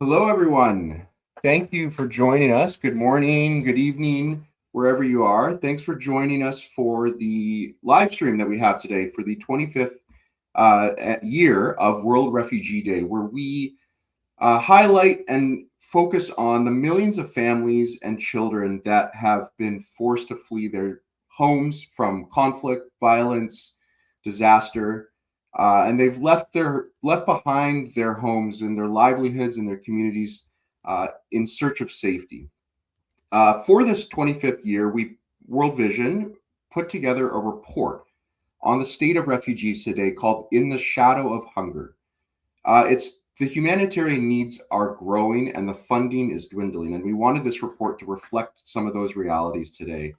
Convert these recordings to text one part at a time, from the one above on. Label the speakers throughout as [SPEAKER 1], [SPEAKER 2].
[SPEAKER 1] Hello, everyone. Thank you for joining us. Good morning, good evening, wherever you are. Thanks for joining us for the live stream that we have today for the 25th year of World Refugee Day, where we highlight and focus on the millions of families and children that have been forced to flee their homes from conflict, violence, disaster, and they've left behind their homes and their livelihoods and their communities in search of safety. For this 25th year, World Vision put together a report on the state of refugees today called "In the Shadow of Hunger." It's the humanitarian needs are growing and the funding is dwindling, and we wanted this report to reflect some of those realities today.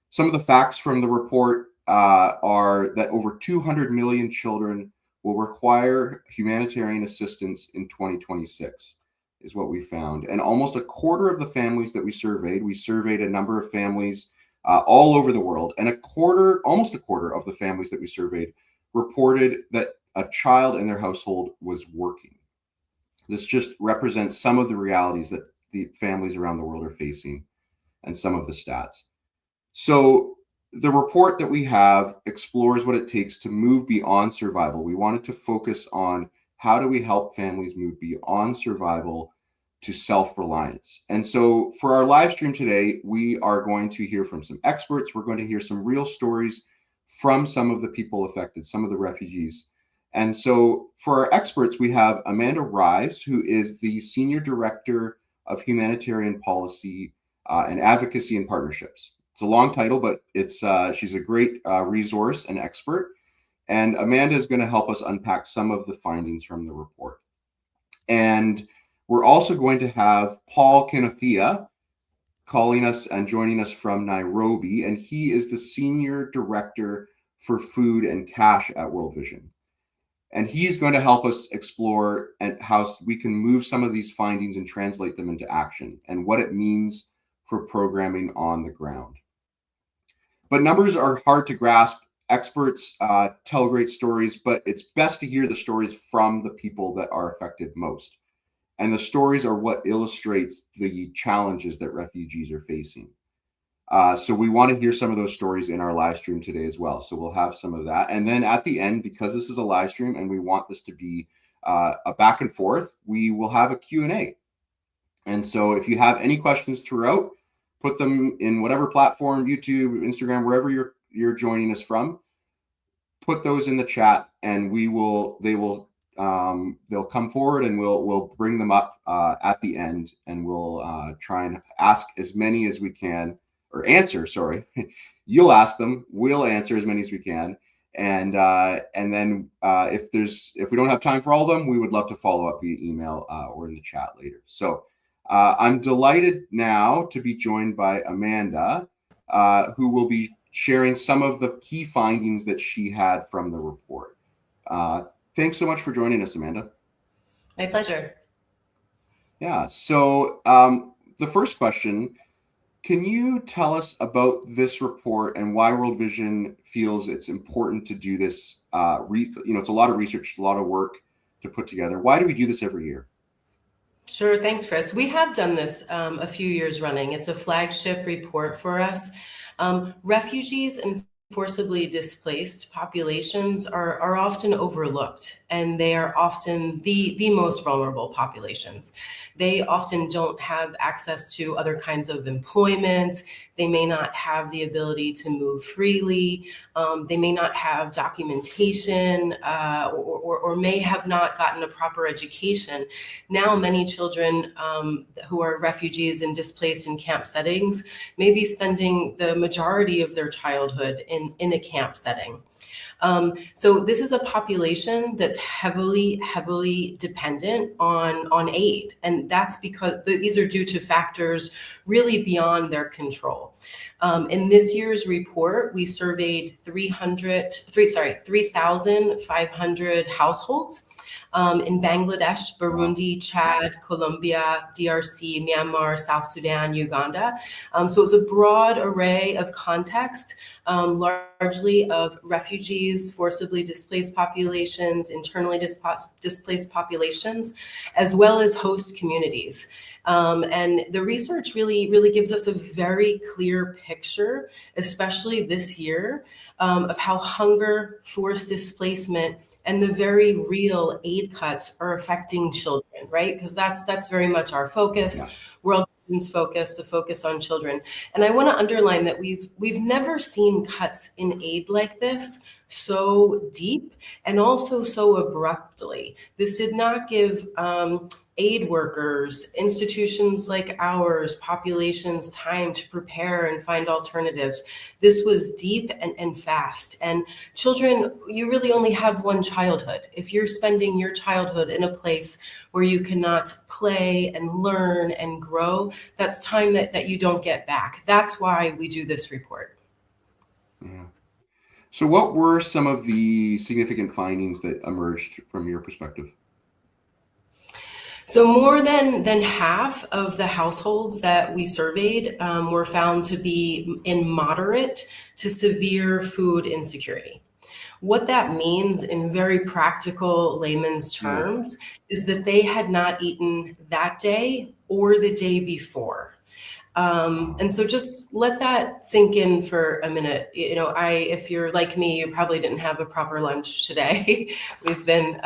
[SPEAKER 1] Some of the facts from the report are that over 200 million children will require humanitarian assistance in 2026, is what we found. And almost a quarter of the families that we surveyed a number of families all over the world, and almost a quarter of the families that we surveyed reported that a child in their household was working. This just represents some of the realities that the families around the world are facing and some of the stats. So the report that we have explores what it takes to move beyond survival. We wanted to focus on how do we help families move beyond survival to self-reliance. And so for our live stream today, we are going to hear from some experts. We're going to hear some real stories from some of the people affected, some of the refugees. And so for our experts, we have Amanda Rives, who is the Senior Director of Humanitarian Policy and Advocacy and Partnerships. It's a long title, but she's a great resource and expert. And Amanda is going to help us unpack some of the findings from the report. And we're also going to have Paul Kinothea calling us and joining us from Nairobi. And he is the Senior Director for Food and Cash at World Vision. And he's going to help us explore and how we can move some of these findings and translate them into action and what it means for programming on the ground. But numbers are hard to grasp. Experts tell great stories, but it's best to hear the stories from the people that are affected most. And the stories are what illustrates the challenges that refugees are facing. So we want to hear some of those stories in our live stream today as well. So we'll have some of that. And then at the end, because this is a live stream and we want this to be a back and forth, we will have a Q&A. And so if you have any questions throughout, put them in whatever platform, YouTube, Instagram, wherever you're joining us from, put those in the chat and they'll come forward and we'll bring them up at the end, and we'll try and ask as many as we can. Or answer, sorry. You'll ask them, we'll answer as many as we can. And then if we don't have time for all of them, we would love to follow up via email or in the chat later. So I'm delighted now to be joined by Amanda, who will be sharing some of the key findings that she had from the report. Thanks so much for joining us, Amanda.
[SPEAKER 2] My pleasure.
[SPEAKER 1] Yeah, so the first question, can you tell us about this report and why World Vision feels it's important to do this? It's a lot of research, a lot of work to put together. Why do we do this every year?
[SPEAKER 2] Sure. Thanks, Chris. We have done this a few years running. It's a flagship report for us. Refugees and forcibly displaced populations are often overlooked, and they are often the most vulnerable populations. They often don't have access to other kinds of employment. They may not have the ability to move freely. They may not have documentation or may have not gotten a proper education. Now, many children who are refugees and displaced in camp settings may be spending the majority of their childhood in a camp setting. So this is a population that's heavily dependent on aid. And that's because these are due to factors really beyond their control. In this year's report, we surveyed 3,500 households. in Bangladesh,
[SPEAKER 1] Wow.
[SPEAKER 2] Burundi, Chad, Colombia, DRC, Myanmar, South Sudan, Uganda. So it's a broad array of context, largely of refugees, forcibly displaced populations, internally displaced populations, as well as host communities. And the research really gives us a very clear picture, especially this year, of how hunger, forced displacement, and the very real aid cuts are affecting children, right? Because that's very much our focus.
[SPEAKER 1] Yeah.
[SPEAKER 2] World Vision's focus, the focus on children. And I want to underline that we've never seen cuts in aid like this so deep and also so abruptly. This did not give aid workers, institutions like ours, populations time to prepare and find alternatives. This was deep and fast. And children, you really only have one childhood. If you're spending your childhood in a place where you cannot play and learn and grow, that's time that you don't get back. That's why we do this report.
[SPEAKER 1] Yeah. So, what were some of the significant findings that emerged from your perspective?
[SPEAKER 2] So more than half of the households that we surveyed were found to be in moderate to severe food insecurity. What that means in very practical layman's
[SPEAKER 1] Yeah.
[SPEAKER 2] terms is that they had not eaten that day or the day before.
[SPEAKER 1] Wow.
[SPEAKER 2] And so just let that sink in for a minute. If you're like me, you probably didn't have a proper lunch today. We've been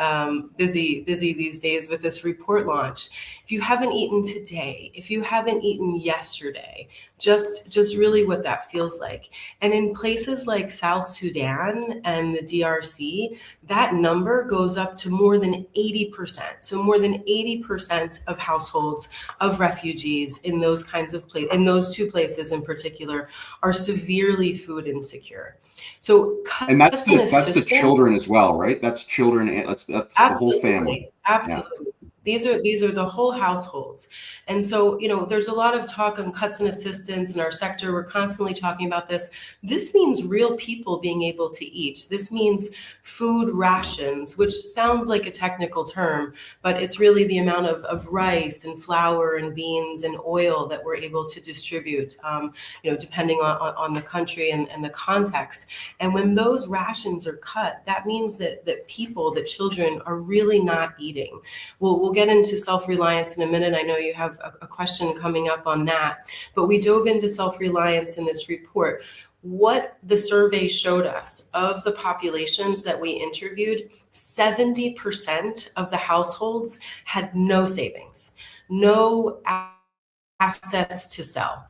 [SPEAKER 2] busy these days with this report launch. If you haven't eaten today, if you haven't eaten yesterday, just really what that feels like. And in places like South Sudan and the DRC, that number goes up to more than 80%. So more than 80% of households of refugees in those kinds of places, in those two places in particular, are severely food insecure. So
[SPEAKER 1] And
[SPEAKER 2] cuts and
[SPEAKER 1] that's the
[SPEAKER 2] assistance.
[SPEAKER 1] children as well, right? That's children. And that's the whole family.
[SPEAKER 2] Absolutely.
[SPEAKER 1] Yeah.
[SPEAKER 2] Absolutely. These are the whole households. And so, there's a lot of talk on cuts and assistance in our sector. We're constantly talking about this. This means real people being able to eat. This means food
[SPEAKER 1] Yeah.
[SPEAKER 2] rations, which sounds like a technical term, but it's really the amount of rice and flour and beans and oil that we're able to distribute, depending on the country and the context. And when those rations are cut, that means that that children are really not eating. We'll get into self-reliance in a minute. I know you have a question coming up on that, but we dove into self-reliance in this report. What the survey showed us of the populations that we interviewed, 70% of the households had no savings, no assets to sell.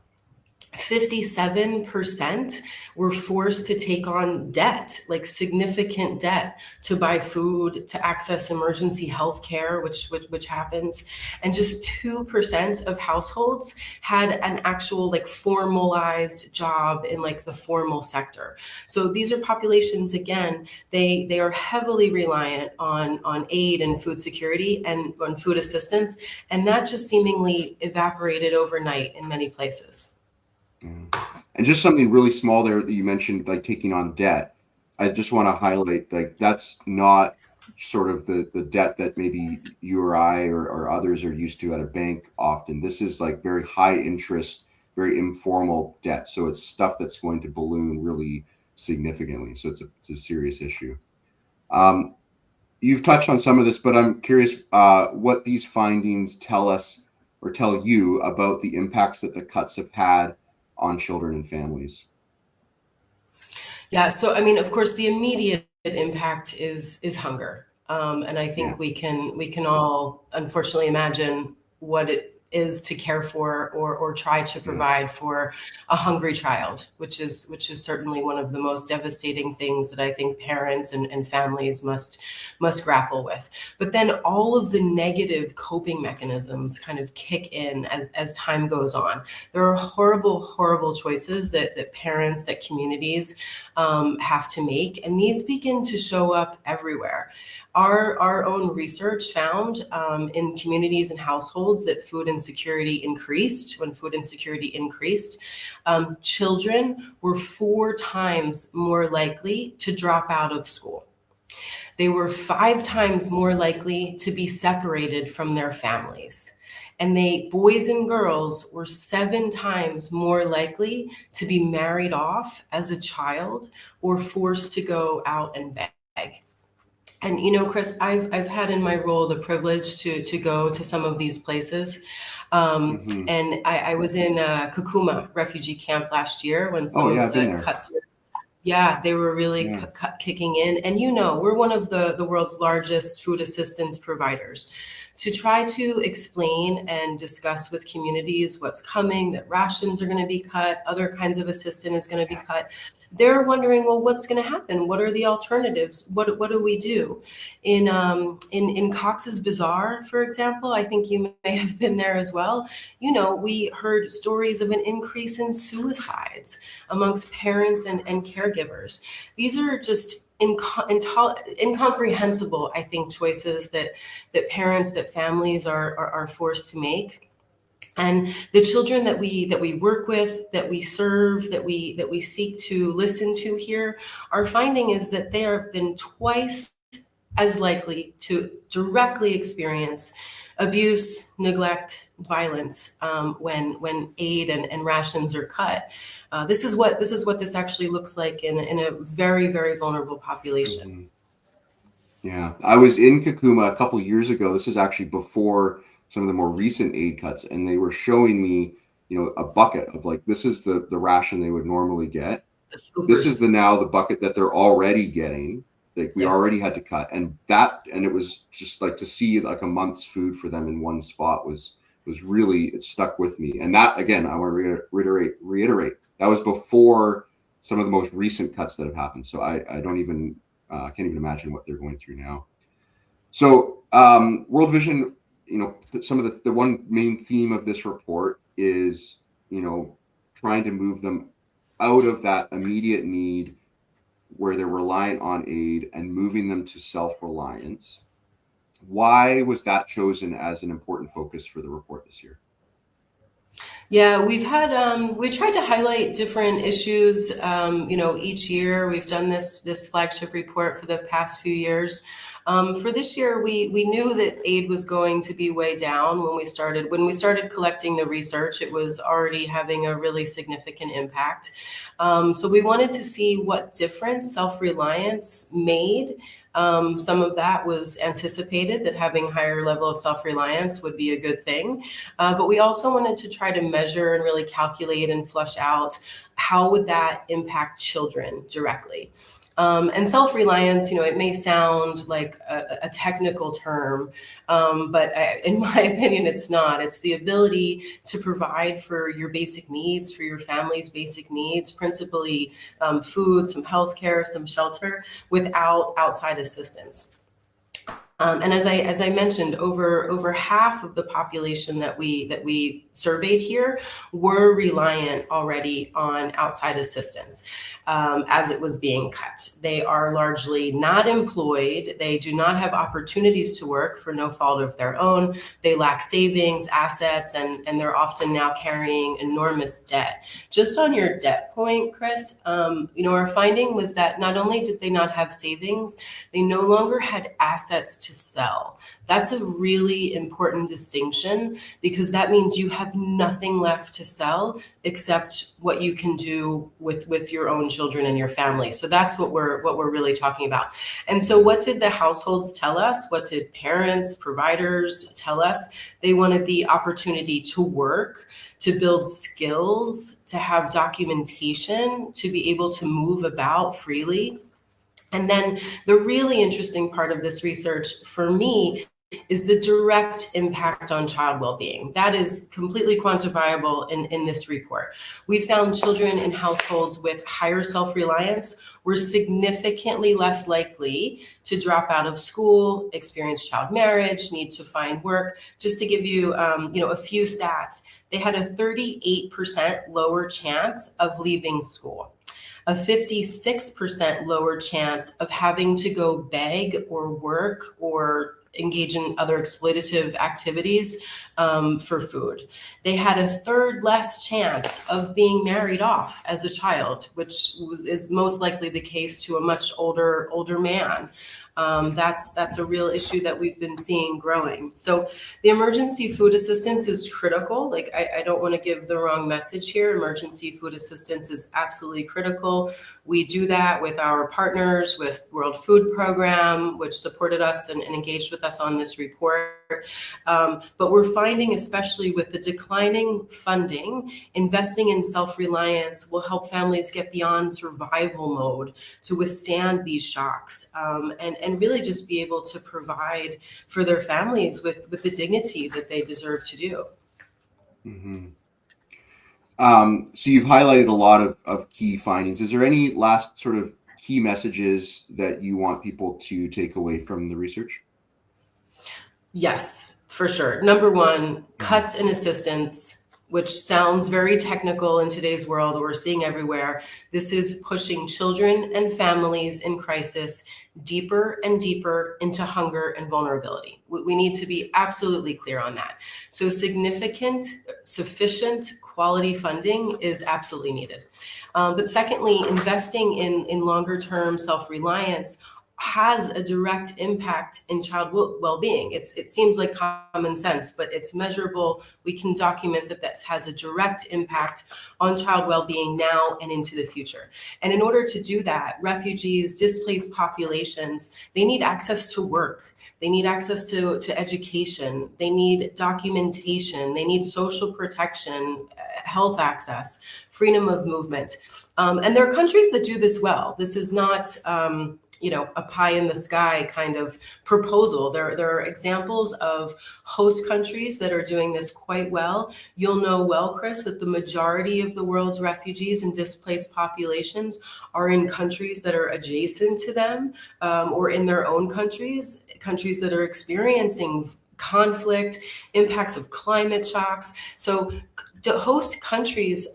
[SPEAKER 2] 57% were forced to take on debt, like significant debt, to buy food, to access emergency health care, which happens. And just 2% of households had an actual like formalized job in like the formal sector. So these are populations, again, they are heavily reliant on aid and food security and on food assistance. And that just seemingly evaporated overnight in many places.
[SPEAKER 1] Yeah. And just something really small there that you mentioned, like taking on debt. I just want to highlight, like, that's not sort of the debt that maybe you or I or others are used to at a bank often. This is like very high interest, very informal debt. So it's stuff that's going to balloon really significantly. So it's a serious issue. Um, you've touched on some of this, but I'm curious what these findings tell us or tell you about the impacts that the cuts have had on children and families.
[SPEAKER 2] Yeah, so I mean, of course, the immediate impact is hunger, and I
[SPEAKER 1] Yeah.
[SPEAKER 2] think we can all unfortunately imagine what it is to care for or try to
[SPEAKER 1] Yeah.
[SPEAKER 2] provide for a hungry child, which is certainly one of the most devastating things that I think parents and families must grapple with. But then all of the negative coping mechanisms kind of kick in as time goes on. There are horrible choices that parents, that communities have to make, and these begin to show up everywhere. Our own research found in communities and households that food insecurity increased. When food insecurity increased, children were 4 times more likely to drop out of school. They were 5 times more likely to be separated from their families. And boys and girls were 7 times more likely to be married off as a child or forced to go out and beg. And Chris, I've had in my role the privilege to go to some of these places,
[SPEAKER 1] Hmm.
[SPEAKER 2] and I was in Kakuma refugee camp last year when
[SPEAKER 1] Oh
[SPEAKER 2] some
[SPEAKER 1] yeah,
[SPEAKER 2] of
[SPEAKER 1] I've been
[SPEAKER 2] the
[SPEAKER 1] there.
[SPEAKER 2] cuts were, yeah, they were really
[SPEAKER 1] Yeah.
[SPEAKER 2] kicking in. And we're one of the world's largest food assistance providers. To try to explain and discuss with communities what's coming, that rations are going to be cut, other kinds of assistance is going to be cut. They're wondering, well, what's going to happen? What are the alternatives? What do we do? In Cox's Bazaar, for example, I think you may have been there as well. We heard stories of an increase in suicides amongst parents and caregivers. These are just incomprehensible, I think, choices that parents, that families are forced to make. And the children that we work with, that we serve, that we seek to listen to here, our finding is that they have been twice as likely to directly experience abuse, neglect, violence when aid and rations are cut. This is what this actually looks like in a very, very vulnerable population.
[SPEAKER 1] Hmm. Yeah, I was in Kakuma a couple years ago. This is actually before some of the more recent aid cuts, and they were showing me, a bucket of like this is the ration they would normally get.
[SPEAKER 2] The
[SPEAKER 1] This is
[SPEAKER 2] scoopers,
[SPEAKER 1] the bucket that they're already getting. Like we
[SPEAKER 2] yeah.
[SPEAKER 1] already had to cut, and it was just like to see like a month's food for them in one spot was really, it stuck with me. And that again, I want to reiterate that was before some of the most recent cuts that have happened. So I don't even can't even imagine what they're going through now. So World Vision, some of the one main theme of this report is trying to move them out of that immediate need where they're reliant on aid and moving them to self-reliance. Why was that chosen as an important focus for the report this year?
[SPEAKER 2] Yeah, we tried to highlight different issues. Each year we've done this flagship report for the past few years. For this year, we knew that aid was going to be way down when we started. When we started collecting the research, it was already having a really significant impact. So we wanted to see what difference self-reliance made. Some of that was anticipated, that having higher level of self-reliance would be a good thing. But we also wanted to try to measure and really calculate and flush out how would that impact children directly. And self-reliance, it may sound like a technical term, but in my opinion, it's not. It's the ability to provide for your basic needs, for your family's basic needs, principally food, some healthcare, some shelter, without outside assistance. And as I mentioned, over half of the population that we surveyed here were reliant already on outside assistance as it was being cut. They are largely not employed. They do not have opportunities to work for no fault of their own. They lack savings, assets, and they're often now carrying enormous debt. Just on your debt point, Chris, our finding was that not only did they not have savings, they no longer had assets to sell. That's a really important distinction, because that means you have nothing left to sell except what you can do with your own children and your family. So that's what we're really talking about. And so what did the households tell us? What did parents, providers tell us? They wanted the opportunity to work, to build skills, to have documentation, to be able to move about freely. And then the really interesting part of this research for me is the direct impact on child well-being. That is completely quantifiable in this report. We found children in households with higher self-reliance were significantly less likely to drop out of school, experience child marriage, need to find work. Just to give you, a few stats, they had a 38% lower chance of leaving school, a 56% lower chance of having to go beg or work or engage in other exploitative activities for food. They had a third less chance of being married off as a child, which is most likely the case to a much older man. That's a real issue that we've been seeing growing. So the emergency food assistance is critical. Like, I don't want to give the wrong message here. Emergency food assistance is absolutely critical. We do that with our partners, with World Food Program, which supported us and engaged with us on this report. But we're finding, especially with the declining funding, investing in self-reliance will help families get beyond survival mode to withstand these shocks, and really just be able to provide for their families with the dignity that they deserve to do.
[SPEAKER 1] Mm-hmm. So you've highlighted a lot of key findings. Is there any last sort of key messages that you want people to take away from the research?
[SPEAKER 2] Yes, for sure. Number one, cuts in assistance, which sounds very technical in today's world, we're seeing everywhere. This is pushing children and families in crisis deeper and deeper into hunger and vulnerability. We need to be absolutely clear on that. So significant, sufficient quality funding is absolutely needed. But secondly, investing in longer term self-reliance has a direct impact in child well-being. It seems like common sense, but it's measurable. We can document that this has a direct impact on child well-being now and into the future. And in order to do that, refugees, displaced populations, they need access to work. They need access to education. They need documentation. They need social protection, health access, freedom of movement. And there are countries that do this well. This is not a pie in the sky kind of proposal. There are examples of host countries that are doing this quite well. You'll know well, Chris, that the majority of the world's refugees and displaced populations are in countries that are adjacent to them, or in their own countries that are experiencing conflict, impacts of climate shocks. So host countries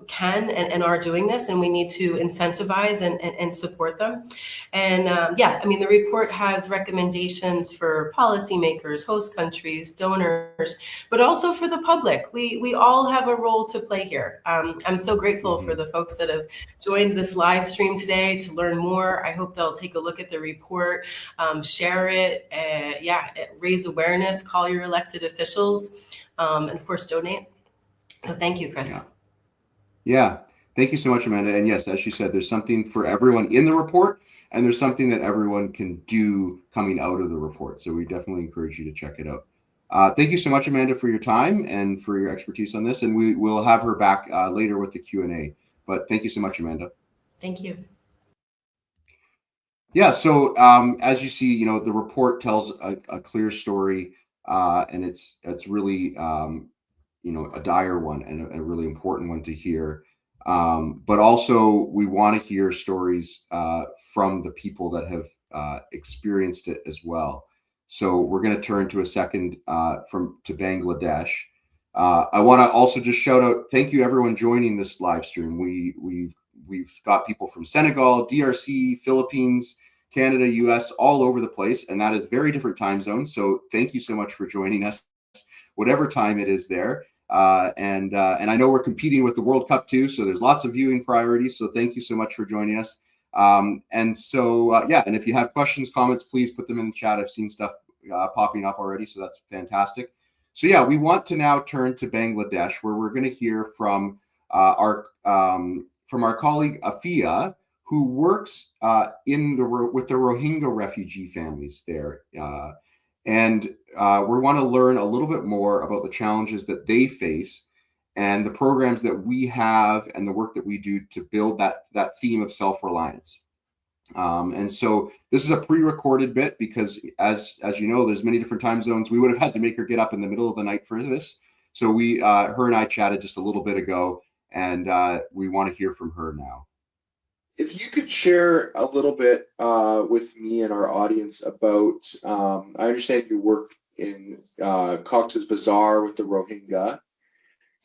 [SPEAKER 2] can and are doing this, and we need to incentivize and support them. And the report has recommendations for policymakers, host countries, donors, but also for the public. We all have a role to play here. I'm so grateful for the folks that have joined this live stream today to learn more. I hope they'll take a look at the report, share it, raise awareness, call your elected officials, and of course, donate. So thank you, Chris.
[SPEAKER 1] Yeah. Thank you so much, Amanda. And yes, as you said, there's something for everyone in the report, and there's something that everyone can do coming out of the report. So we definitely encourage you to check it out. Thank you so much, Amanda, for your time and for your expertise on this. And we will have her back later with the Q&A. But thank you so much, Amanda.
[SPEAKER 2] Thank you.
[SPEAKER 1] Yeah. So as you see, the report tells a clear story, and it's really a dire one and a really important one to hear. But also, we want to hear stories from the people that have experienced it as well. So we're going to turn to a second to Bangladesh. I want to also just shout out, thank you everyone joining this live stream. We've got people from Senegal, DRC, Philippines, Canada, US, all over the place, and that is very different time zones. So thank you so much for joining us, whatever time it is there. And I know we're competing with the World Cup too, so there's lots of viewing priorities. So thank you so much for joining us. And if you have questions, comments, please put them in the chat. I've seen stuff popping up already, so that's fantastic. So yeah, we want to now turn to Bangladesh, where we're going to hear from our colleague Afia, who works with the Rohingya refugee families there. And we want to learn a little bit more about the challenges that they face and the programs that we have and the work that we do to build that theme of self-reliance. And so this is a pre-recorded bit because, as you know, there's many different time zones. We would have had to make her get up in the middle of the night for this. So her and I chatted just a little bit ago, and we want to hear from her now. If you could share a little bit with me and our audience about, I understand you work in Cox's Bazar with the Rohingya.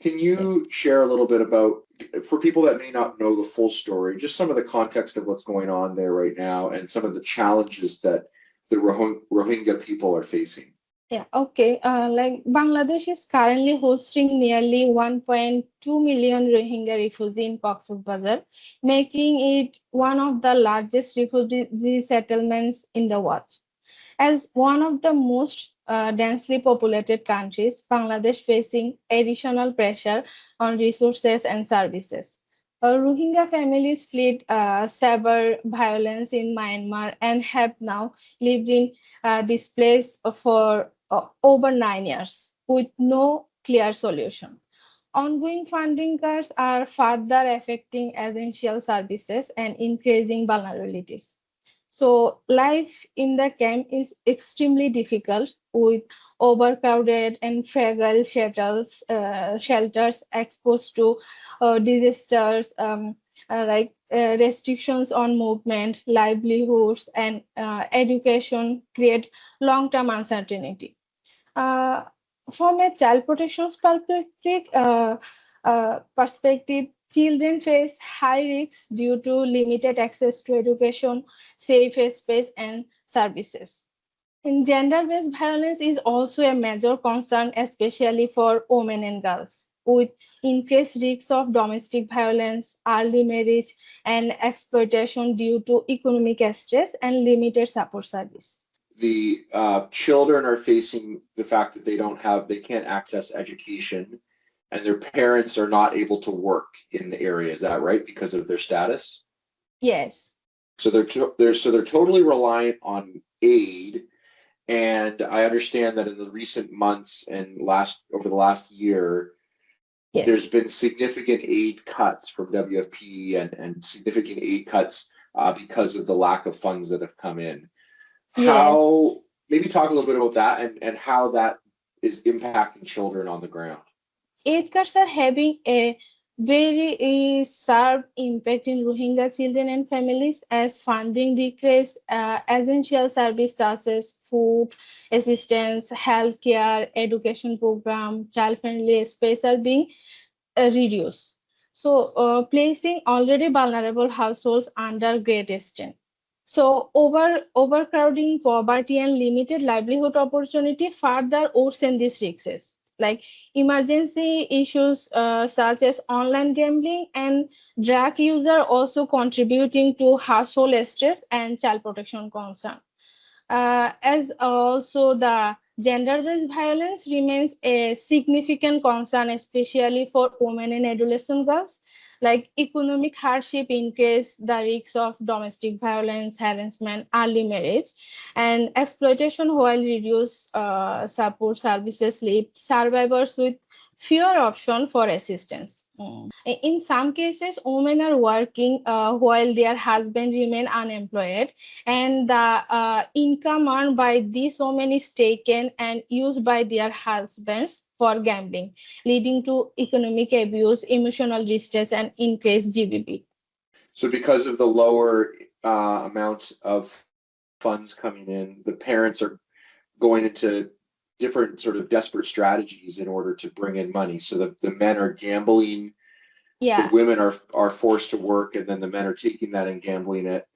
[SPEAKER 1] Can you share a little bit about, for people that may not know the full story, just some of the context of what's going on there right now and some of the challenges that the Rohingya people are facing?
[SPEAKER 3] Yeah, okay. Like Bangladesh is currently hosting nearly 1.2 million Rohingya refugees in Cox's Bazar, making it one of the largest refugee settlements in the world. As one of the most densely populated countries, Bangladesh facing additional pressure on resources and services. Rohingya families fled severe violence in Myanmar and have now lived in displaced for over 9 years with no clear solution. Ongoing funding cuts are further affecting essential services and increasing vulnerabilities. So life in the camp is extremely difficult with overcrowded and fragile shelters exposed to disasters, restrictions on movement, livelihoods, and education create long-term uncertainty. Uh, from a child protection perspective, children face high risks due to limited access to education, safe space, and services. And gender-based violence is also a major concern, especially for women and girls, with increased risks of domestic violence, early marriage, and exploitation due to economic stress and limited support service.
[SPEAKER 1] The children are facing the fact that they can't access education, and their parents are not able to work in the area. Is that right? Because of their status.
[SPEAKER 3] Yes.
[SPEAKER 1] So they're totally reliant on aid. And I understand that in the recent months and over the last year,
[SPEAKER 3] Yes.
[SPEAKER 1] there's been significant aid cuts from WFP and significant aid cuts because of the lack of funds that have come in. How, maybe talk a little bit about that and how that is impacting children on the ground.
[SPEAKER 3] Aid cuts are having a very sharp impact in Rohingya children and families as funding decrease, essential service such as food assistance, healthcare, education program, child-friendly space are being reduced. So, placing already vulnerable households under great strain. So overcrowding, poverty, and limited livelihood opportunity further worsen these risks. Like emergency issues such as online gambling and drug use are also contributing to household stress and child protection concern. As also the gender-based violence remains a significant concern, especially for women and adolescent girls. Like economic hardship increase the risks of domestic violence, harassment, early marriage, and exploitation, while reduce support services leave survivors with fewer options for assistance. In some cases, women are working while their husband remain unemployed, and the income earned by these women is taken and used by their husbands for gambling, leading to economic abuse, emotional distress, and increased GBP.
[SPEAKER 1] So because of the lower amount of funds coming in, the parents are going into different sort of desperate strategies in order to bring in money. So the men are gambling,
[SPEAKER 3] Yeah.
[SPEAKER 1] the women are forced to work, and then the men are taking that and gambling it.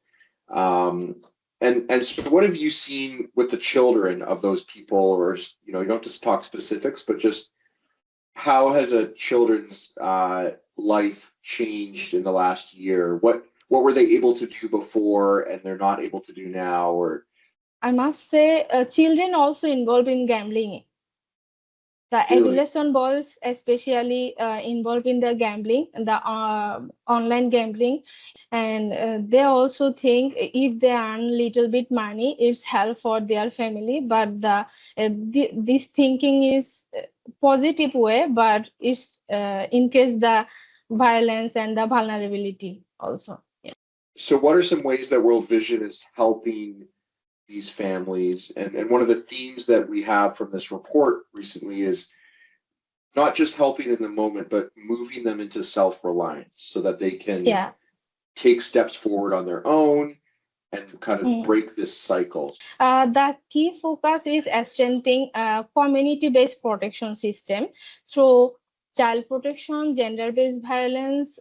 [SPEAKER 1] And so what have you seen with the children of those people, or you don't have to talk specifics, but just how has a children's life changed in the last year? What were they able to do before and they're not able to do now? Or
[SPEAKER 3] I must say, children also involved in gambling. The
[SPEAKER 1] Really?
[SPEAKER 3] adolescent boys, especially involved in the gambling, the online gambling, and they also think if they earn little bit money, it's help for their family. But this thinking is positive way, but it's increase the violence and the vulnerability also. Yeah.
[SPEAKER 1] So what are some ways that World Vision is helping these families? And one of the themes that we have from this report recently is not just helping in the moment, but moving them into self-reliance so that they can take steps forward on their own and kind of break this cycle.
[SPEAKER 3] The key focus is strengthening community-based protection system through child protection, gender-based violence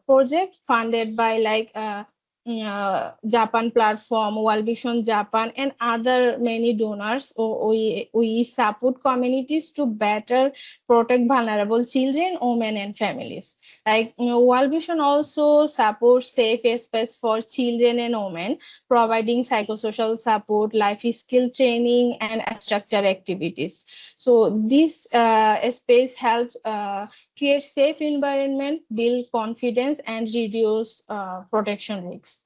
[SPEAKER 3] project funded by Japan platform, World Vision Japan, and other many donors. We support communities to better protect vulnerable children, women, and families. Like World Vision also supports safe space for children and women, providing psychosocial support, life skill training, and structure activities. So this space helps create safe environment, build confidence, and reduce protection risks.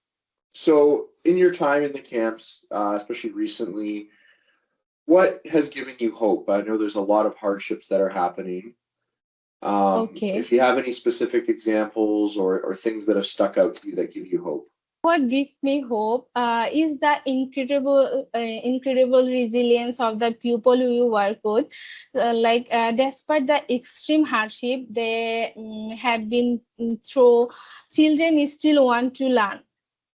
[SPEAKER 1] So, in your time in the camps, especially recently, what has given you hope? I know there's a lot of hardships that are happening.
[SPEAKER 3] Okay.
[SPEAKER 1] If you have any specific examples or things that have stuck out to you that give you hope.
[SPEAKER 3] What gives me hope is the incredible resilience of the people we work with. Despite the extreme hardship they have been through, children still want to learn,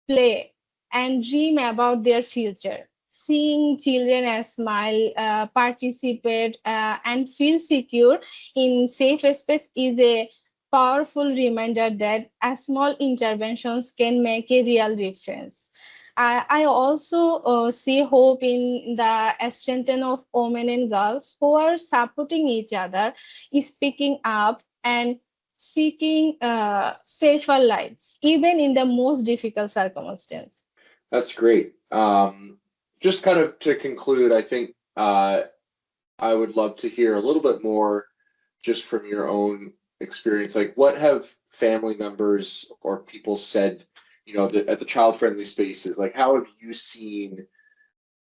[SPEAKER 3] play, and dream about their future. Seeing children smile, participate, and feel secure in safe space is a powerful reminder that small interventions can make a real difference. I also see hope in the strength of women and girls who are supporting each other, speaking up, and seeking safer lives, even in the most difficult circumstances.
[SPEAKER 1] That's great. Just kind of to conclude, I think I would love to hear a little bit more just from your own experience. Like, what have family members or people said, at the child-friendly spaces? Like, how have you seen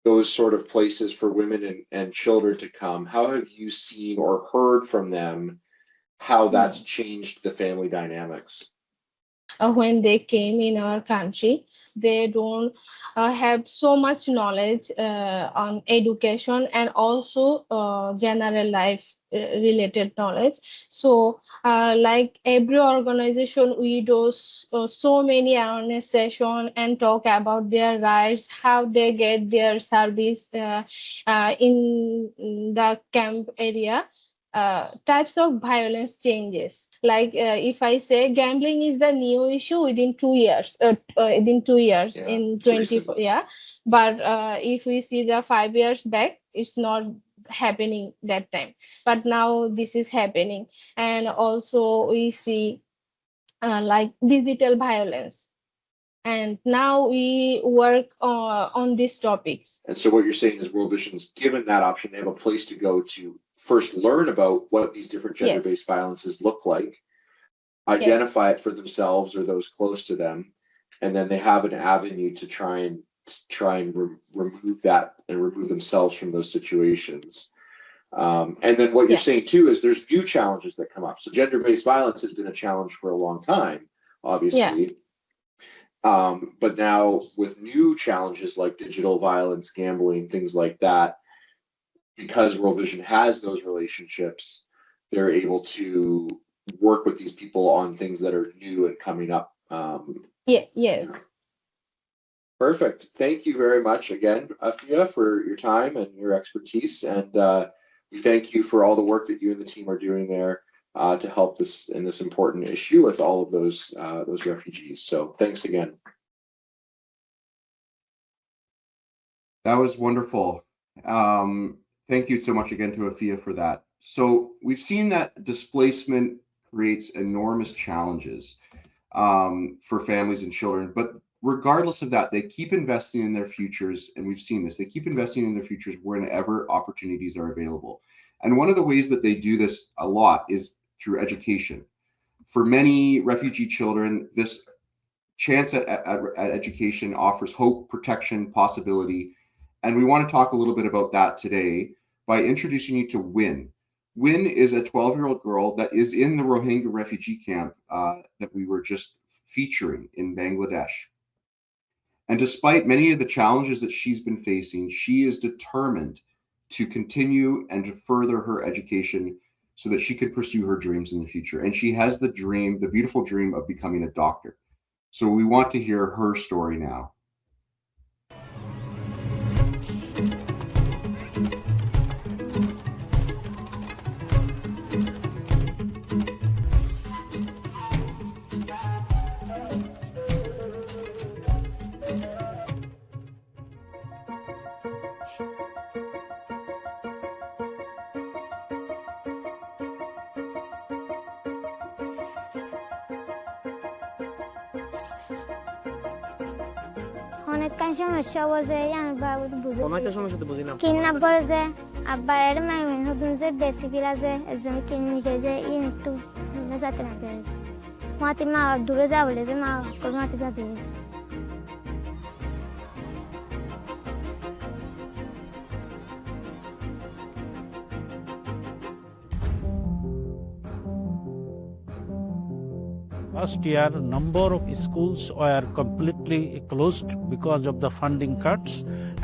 [SPEAKER 1] those sort of places for women and children to come? How have you seen or heard from them how that's changed the family dynamics?
[SPEAKER 3] When they came in our country, they don't have so much knowledge on education and also general life related knowledge. So like every organization, we do so many awareness session and talk about their rights, how they get their service in the camp area. Types of violence changes. Like if I say gambling is the new issue within 2 years,
[SPEAKER 1] Yeah,
[SPEAKER 3] in
[SPEAKER 1] it's
[SPEAKER 3] 24,
[SPEAKER 1] recent.
[SPEAKER 3] yeah. But if we see the 5 years back, it's not happening that time. But now this is happening, and also we see like digital violence. And now we work on these topics.
[SPEAKER 1] And so what you're saying is World Vision's given that option. They have a place to go to first learn about what these different
[SPEAKER 3] Yes.
[SPEAKER 1] gender-based violences look like, identify it for themselves or those close to them, and then they have an avenue to try and remove that and remove themselves from those situations. And then what you're saying too is there's new challenges that come up. So gender-based violence has been a challenge for a long time, obviously.
[SPEAKER 3] Yeah.
[SPEAKER 1] But now with new challenges like digital violence, gambling, things like that, because World Vision has those relationships, they're able to work with these people on things that are new and coming up.
[SPEAKER 3] Yes.
[SPEAKER 1] Perfect. Thank you very much again, Afia, for your time and your expertise. And we thank you for all the work that you and the team are doing there to help this in this important issue with all of those refugees. So thanks again. That was wonderful. Thank you so much again to Afia for that. So we've seen that displacement creates enormous challenges for families and children, but regardless of that, they keep investing in their futures, and we've seen this. They keep investing in their futures whenever opportunities are available. And one of the ways that they do this a lot is through education. For many refugee children, this chance at education offers hope, protection, possibility. And we want to talk a little bit about that today by introducing you to Win. Win is a 12-year-old girl that is in the Rohingya refugee camp that we were just featuring in Bangladesh. And despite many of the challenges that she's been facing, she is determined to continue and to further her education so that she can pursue her dreams in the future. And she has the dream, the beautiful dream of becoming a doctor. So we want to hear her story now.
[SPEAKER 4] অনেকখান সমস্যা বোঝে আমি বাবু বুঝে
[SPEAKER 5] অনেকটা সমস্যা তো বুঝি না
[SPEAKER 4] kidnap করেছে আবার এর মাইমেন নতুন যে বেশি ফিরাছে এর জন্য কিনে যে ইন একটু যাতে না পেরে মাতি মা দূরে যা বলে যে মা করে মাতি যাতে
[SPEAKER 6] Last year, number of schools were completely closed because of the funding cuts.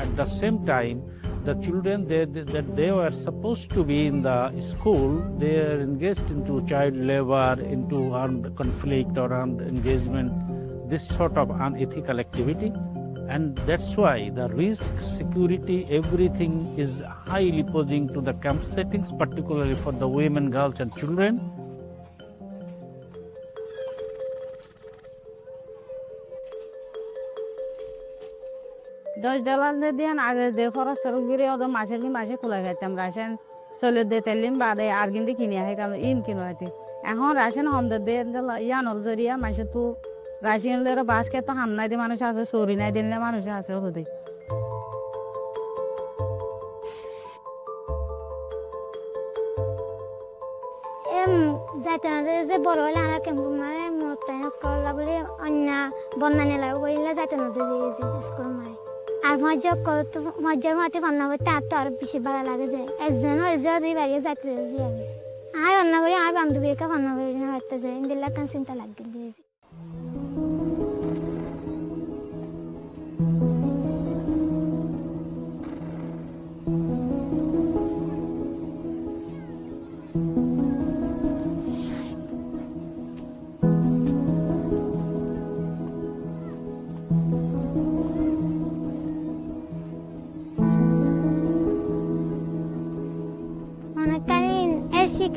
[SPEAKER 6] At the same time, the children that they were supposed to be in the school, they are engaged into child labor, into armed conflict or armed engagement, this sort of unethical activity. And that's why the risk, security, everything is highly posing to the camp settings, particularly for the women, girls and children.
[SPEAKER 7] দশ dollar দিয়ে আগে দে খরচ সরক গিরে ওদের মাসের কি মাসে খোলা খাইতাম রাশন চলে দে তেলিম বাদে আর কিন্তু কিনে খাইতাম ইন কিনো হইতে এখন রাশন হমদের দে ইয়ানল জরিয়া মাসে তো রাশন লের বাস কে তো হাম নাই দে মানুষ আছে সরি নাই দিলে মানুষ আছে হদে
[SPEAKER 4] যাইতে না যে বড় হলে আমার কেমন মারে মোটাই করলা বলে অন্য বন্যা নেলা বইলে যাইতে না দিয়েছি স্কুল মারে আর মজ্জার মাটি বন্যা করতে আর তো আর বেশি ভালো লাগে যে একজন দুই বাড়িয়ে যাইতে দিয়েছি আমি আর অন্য করি আর বান্ধবীকে বন্যা করি না হইতে যে দিল্লা কান চিন্তা লাগিয়ে দিয়েছি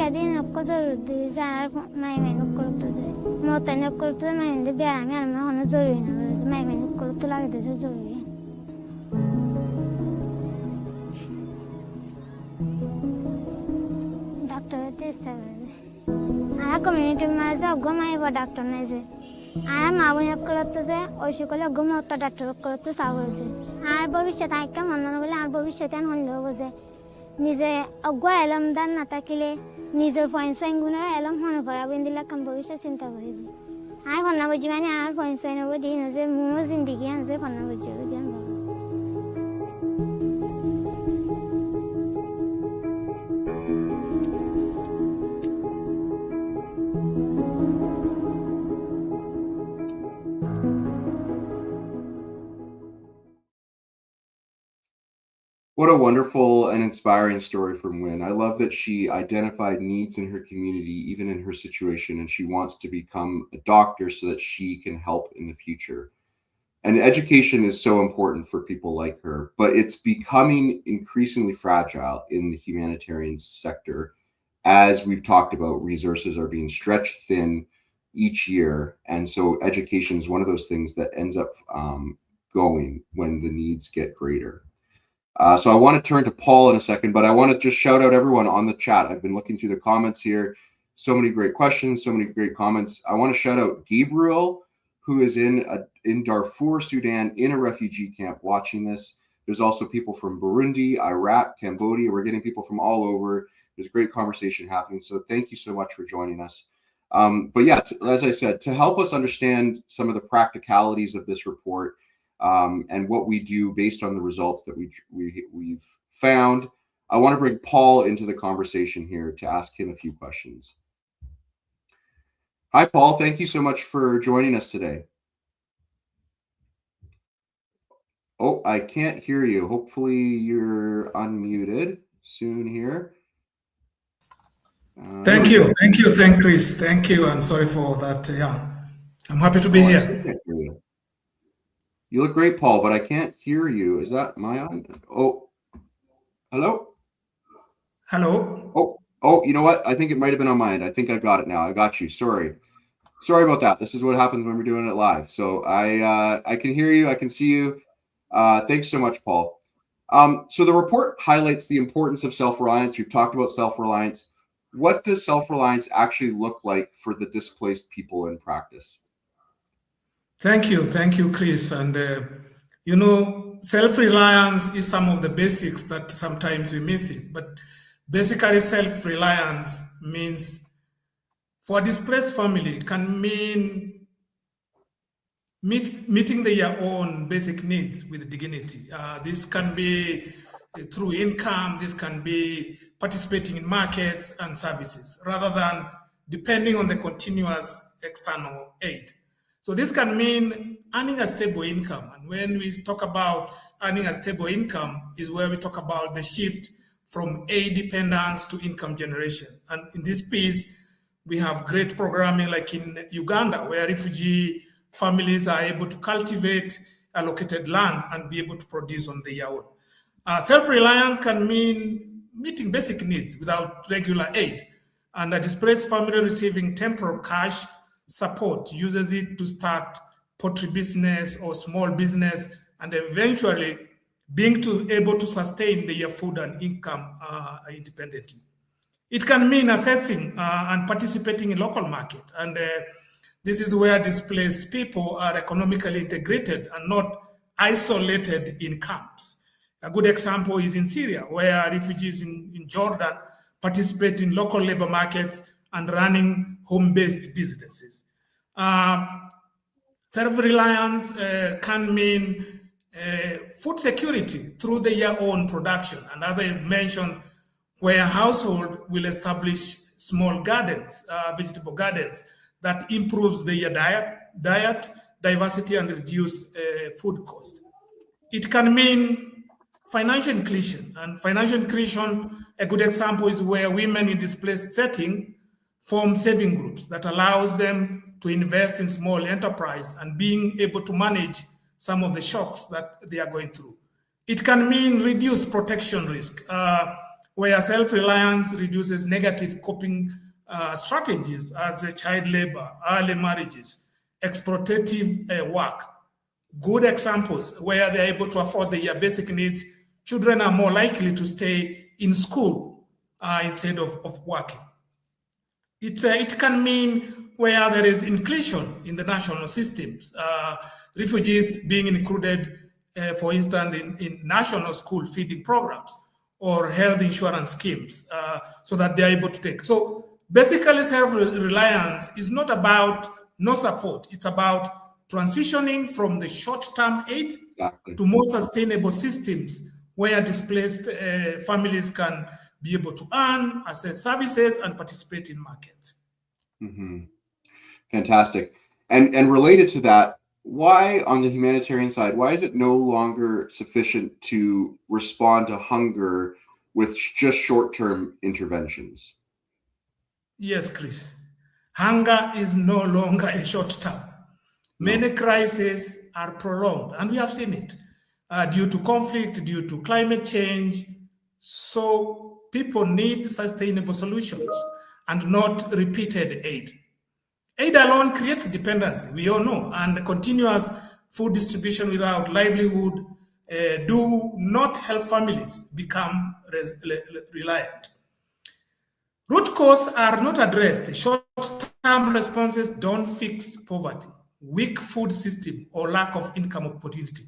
[SPEAKER 4] Kadin aku tu zar mai menu kalau tu je, mau tanya kalau tu mai menu biar kami orang mana zuri na, mai menu kalau tu lagi tu zuri. Doctor itu sebenarnya. Ada community mana agak mai buat doctor ni je. Ada mau ni kalau tu je, oshi kalau agak mau tu doctor kalau tu sahaja je. Ada bhavishyat ayam mana boleh ada bhavishyat yang honlo je. নিজে অজ্ঞা এলম দান নাথাকিলে নিজের point গুণের এলম মনে করা বিন্দিলা কাম ভবিষ্যৎ চিন্তা করেছি আই ফন্না বুঝি মানে আর পয়েন্ট নব দিন যে মোর জিন্দিগি আনছে ফন্না বুঝি দিন
[SPEAKER 1] What a wonderful and inspiring story from Wynn. I love that she identified needs in her community, even in her situation, and she wants to become a doctor so that she can help in the future. And education is so important for people like her, but it's becoming increasingly fragile in the humanitarian sector. As we've talked about, resources are being stretched thin each year. And so education is one of those things that ends up going when the needs get greater. So I want to turn to Paul in a second, but I want to just shout out everyone on the chat. I've been looking through the comments here. So many great questions, so many great comments. I want to shout out Gabriel, who is in Darfur, Sudan, in a refugee camp watching this. There's also people from Burundi, Iraq, Cambodia. We're getting people from all over. There's a great conversation happening. So thank you so much for joining us. But yeah, as I said, to help us understand some of the practicalities of this report, and what we do based on the results that we've found, I want to bring Paul into the conversation here to ask him a few questions. Hi, Paul. Thank you so much for joining us today. Oh, I can't hear you. Hopefully you're unmuted soon here.
[SPEAKER 8] Thank you, Chris. Thank you. I'm sorry for that. Yeah, I'm happy to be here.
[SPEAKER 1] You look great, Paul, but I can't hear you. Is that my on? Oh, hello?
[SPEAKER 8] Hello?
[SPEAKER 1] Oh, you know what? I think it might have been on my end. I think I got it now. I got you. Sorry about that. This is what happens when we're doing it live. So I can hear you. I can see you. Thanks so much, Paul. So the report highlights the importance of self-reliance. We've talked about self-reliance. What does self-reliance actually look like for the displaced people in practice?
[SPEAKER 8] Thank you, Chris. And You know, self-reliance is some of the basics that sometimes we miss it, but basically self-reliance means for a displaced family can mean meeting their own basic needs with dignity. This can be through income, this can be participating in markets and services rather than depending on the continuous external aid. So this can mean earning a stable income. And when we talk about earning a stable income is where we talk about the shift from aid dependence to income generation. And in this piece, we have great programming like in Uganda, where refugee families are able to cultivate allocated land and be able to produce on their own. Self-reliance can mean meeting basic needs without regular aid. And a displaced family receiving temporal cash support uses it to start poultry business or small business and eventually being able to sustain their food and income independently. It can mean assessing and participating in local market. And this is where displaced people are economically integrated and not isolated in camps. A good example is in Syria, where refugees in Jordan participate in local labor markets and running home-based businesses. Self-reliance can mean food security through their own production. And as I mentioned, where a household will establish small gardens, vegetable gardens, that improves their diet, diversity, and reduce food cost. It can mean financial inclusion. And financial inclusion, a good example is where women in displaced setting form saving groups that allows them to invest in small enterprise and being able to manage some of the shocks that they are going through. It can mean reduce protection risk, where self-reliance reduces negative coping strategies as child labor, early marriages, exploitative work. Good examples where they're able to afford their basic needs. Children are more likely to stay in school instead of working. It can mean where there is inclusion in the national systems, refugees being included, for instance, in national school feeding programs or health insurance schemes so that they're able to take. So basically self-reliance is not about no support. It's about transitioning from the short-term aid to more sustainable systems where displaced families can be able to earn, access services, and participate in markets.
[SPEAKER 1] Mm-hmm. Fantastic. And related to that, why on the humanitarian side, why is it no longer sufficient to respond to hunger with just short-term interventions?
[SPEAKER 8] Yes, Chris. Hunger is no longer a short term. Many crises are prolonged, and we have seen it due to conflict, due to climate change. So people need sustainable solutions and not repeated aid. Aid alone creates dependency, we all know, and continuous food distribution without livelihood do not help families become reliant. Root causes are not addressed. Short-term responses don't fix poverty, weak food system, or lack of income opportunity.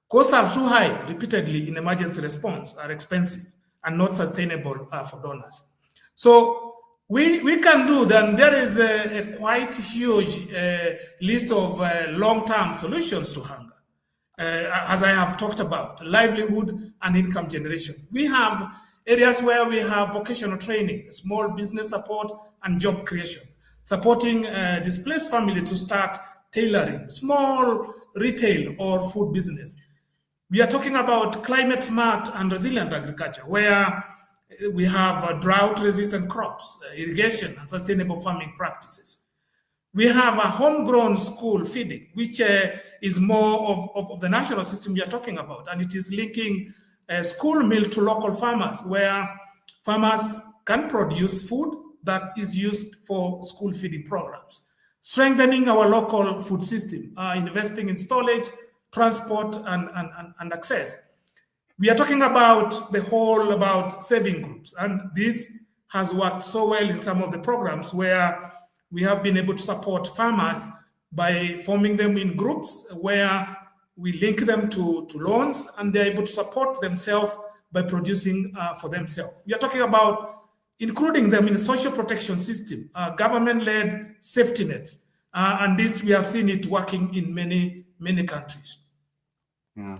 [SPEAKER 8] Costs are too high repeatedly in emergency response, are expensive, and not sustainable for donors. So we can do that. There is a quite huge list of long-term solutions to hunger. As I have talked about, livelihood and income generation. We have areas where we have vocational training, small business support, and job creation, supporting displaced families to start tailoring, small retail or food business. We are talking about climate smart and resilient agriculture, where we have drought-resistant crops, irrigation, and sustainable farming practices. We have a homegrown school feeding, which is more of the national system we are talking about, and it is linking school meal to local farmers, where farmers can produce food that is used for school feeding programs. Strengthening our local food system, investing in storage, transport, and access. We are talking about the whole about saving groups, and this has worked so well in some of the programs where we have been able to support farmers by forming them in groups where we link them to loans, and they're able to support themselves by producing for themselves. We are talking about including them in the social protection system, government-led safety nets. And this, we have seen it working in many countries.
[SPEAKER 1] Yeah.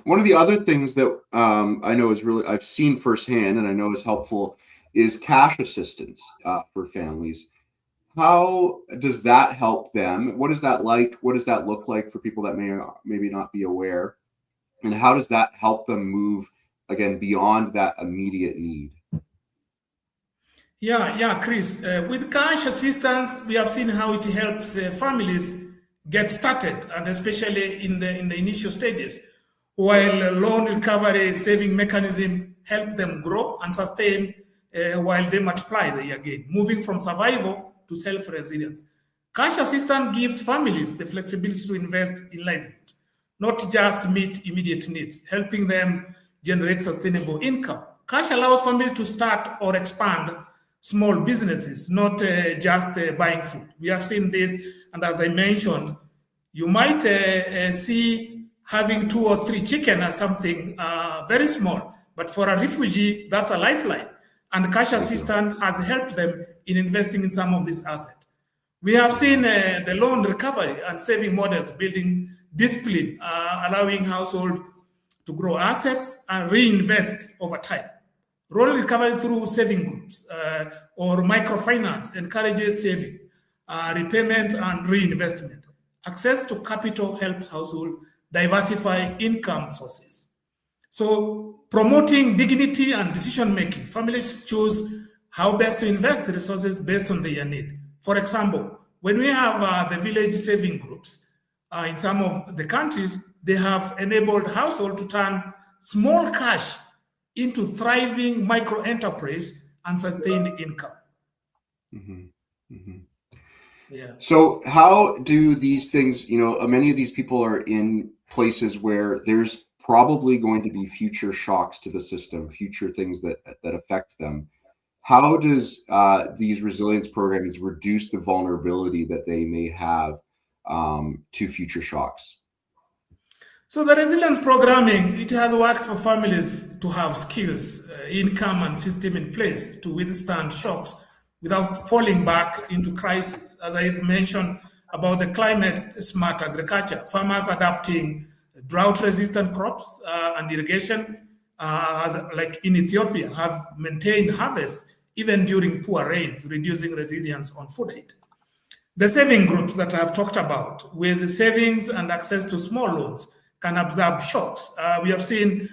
[SPEAKER 1] One of the other things that I know is really, I've seen firsthand and I know is helpful is cash assistance for families. How does that help them? What is that like? What does that look like for people that maybe not be aware? And how does that help them move, again, beyond that immediate need?
[SPEAKER 8] Yeah, Chris. With cash assistance, we have seen how it helps families get started, and especially in the initial stages, while loan recovery saving mechanism help them grow and sustain while they multiply again, moving from survival to self-resilience. Cash assistance gives families the flexibility to invest in livelihood, not just meet immediate needs, helping them generate sustainable income. Cash allows families to start or expand small businesses, not just buying food. We have seen this, and as I mentioned, you might see having 2 or 3 chicken as something very small, but for a refugee, that's a lifeline. And cash assistance has helped them in investing in some of these assets. We have seen the loan recovery and saving models building discipline, allowing households to grow assets and reinvest over time. Rural recovery through saving groups or microfinance encourages saving, repayment, and reinvestment. Access to capital helps households diversify income sources. So, promoting dignity and decision making, families choose how best to invest the resources based on their need. For example, when we have the village saving groups in some of the countries, they have enabled households to turn small cash into thriving micro enterprise and sustained income.
[SPEAKER 1] Mm-hmm. Mm-hmm.
[SPEAKER 8] Yeah.
[SPEAKER 1] So how do these things, many of these people are in places where there's probably going to be future shocks to the system, future things that affect them. How does these resilience programs reduce the vulnerability that they may have to future shocks?
[SPEAKER 8] So the resilience programming, it has worked for families to have skills, income, and system in place to withstand shocks without falling back into crisis. As I've mentioned about the climate smart agriculture, farmers adapting drought-resistant crops and irrigation, like in Ethiopia, have maintained harvest even during poor rains, reducing resilience on food aid. The saving groups that I've talked about, with savings and access to small loans, can absorb shocks. We have seen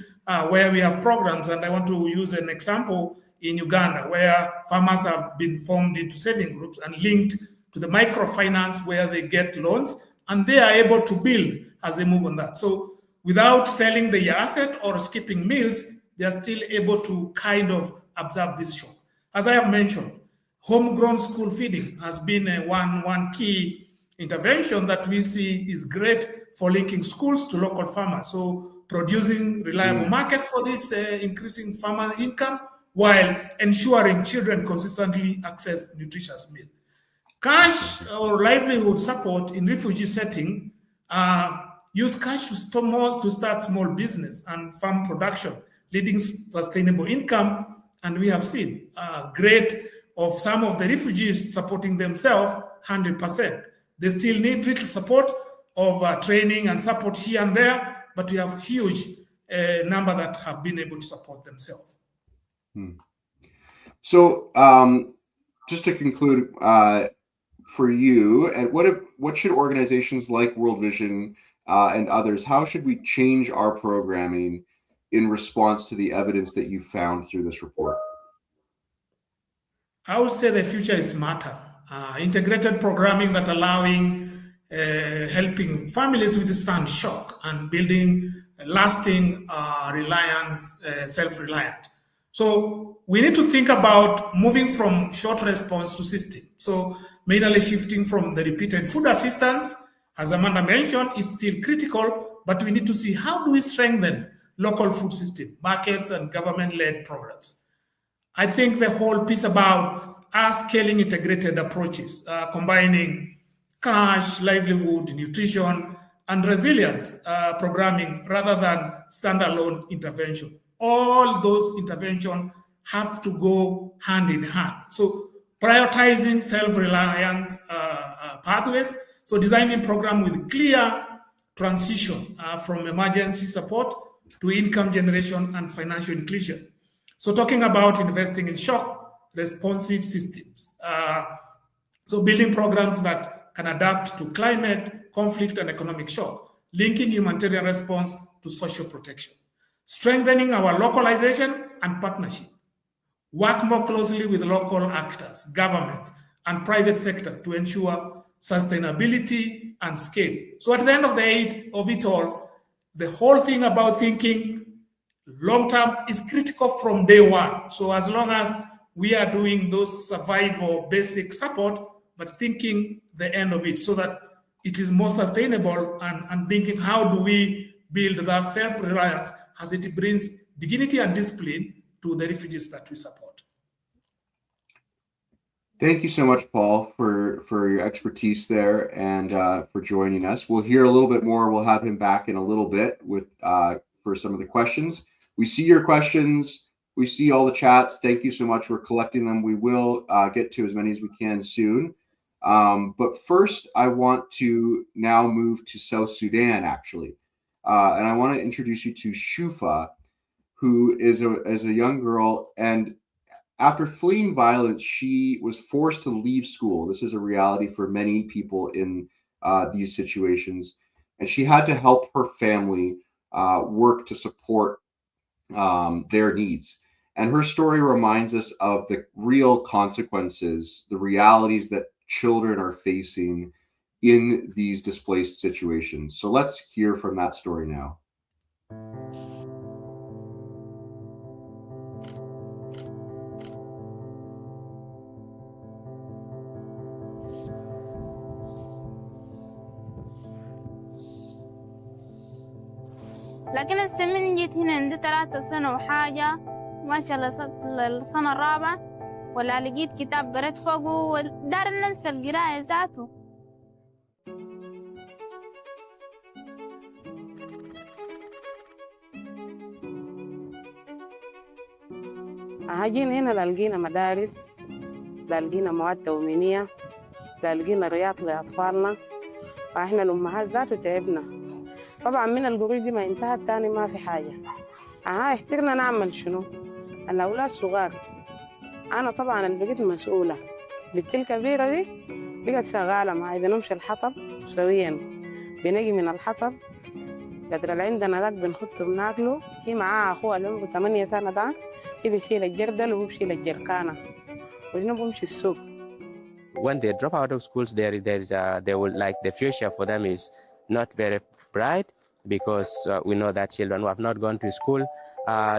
[SPEAKER 8] where we have programs, and I want to use an example in Uganda, where farmers have been formed into saving groups and linked to the microfinance where they get loans, and they are able to build as they move on that. So without selling the asset or skipping meals, they are still able to kind of absorb this shock. As I have mentioned, homegrown school feeding has been one key intervention that we see is great for linking schools to local farmers. So producing reliable markets for this increasing farmer income while ensuring children consistently access nutritious meal. Cash or livelihood support in refugee setting use cash to start small business and farm production, leading sustainable income. And we have seen great of some of the refugees supporting themselves 100%. They still need little support of training and support here and there, but we have huge number that have been able to support themselves.
[SPEAKER 1] So just to conclude, for you, and what should organizations like World Vision and others, how should we change our programming in response to the evidence that you found through this report?
[SPEAKER 8] I would say the future is smarter. Integrated programming that allowing helping families withstand shock and building lasting reliance, self-reliant. So we need to think about moving from short response to system. So mainly shifting from the repeated food assistance, as Amanda mentioned, is still critical, but we need to see how do we strengthen local food system, markets, and government-led programs. I think the whole piece about us scaling integrated approaches, combining cash, livelihood, nutrition, and resilience programming rather than standalone intervention. All those interventions have to go hand in hand. So prioritizing self-reliant pathways, so designing program with clear transition from emergency support to income generation and financial inclusion. So talking about investing in shock responsive systems. So building programs that can adapt to climate, conflict, and economic shock, linking humanitarian response to social protection. Strengthening our localization and partnership. Work more closely with local actors, governments, and private sector to ensure sustainability and scale. So at the end of it all, the whole thing about thinking long-term is critical from day one. So as long as we are doing those survival basic support, but thinking the end of it so that it is more sustainable and thinking how do we build that self-reliance as it brings dignity and discipline to the refugees that we support.
[SPEAKER 1] Thank you so much, Paul, for your expertise there and for joining us. We'll hear a little bit more. We'll have him back in a little bit with for some of the questions. We see your questions. We see all the chats. Thank you so much for collecting them. We will get to as many as we can soon. But first, I want to now move to South Sudan, actually. And I want to introduce you to Shufa, who is a young girl. And after fleeing violence, she was forced to leave school. This is a reality for many people in these situations. And she had to help her family work to support their needs. And her story reminds us of the real consequences, the realities that children are facing in these displaced situations. So let's hear from that story now.
[SPEAKER 5] لكن هسه من جيت هنا عندي 3 سنة وحاجة ماشية للسنة الرابعة ولا لقيت كتاب قريت فوقه ودار ننسى القراية ذاته.
[SPEAKER 7] هاجينا هنا لقينا مدارس، لقينا مواد تموينية، لقينا رياض لأطفالنا، فإحنا الأمهات ذاته تعبنا. طبعا من القروض دي ما انتهت تاني ما في حاجة. احترنا نعمل شنو؟ الأولاد صغار. أنا طبعا اللي بقيت مسؤولة. بنتي الكبيرة دي بقت شغالة معي، بنمشي الحطب سويا، بنجي من الحطب قدر اللي عندنا ذاك بنخطه بناكله. هي معاها أخوها اللي عمره 8 سنة ده، هي بيشيل الجردل وهو بيشيل الجركانة، وهنا بمشي السوق.
[SPEAKER 9] When they drop out of schools, they will like the future for them is not very bright, because we know that children who have not gone to school,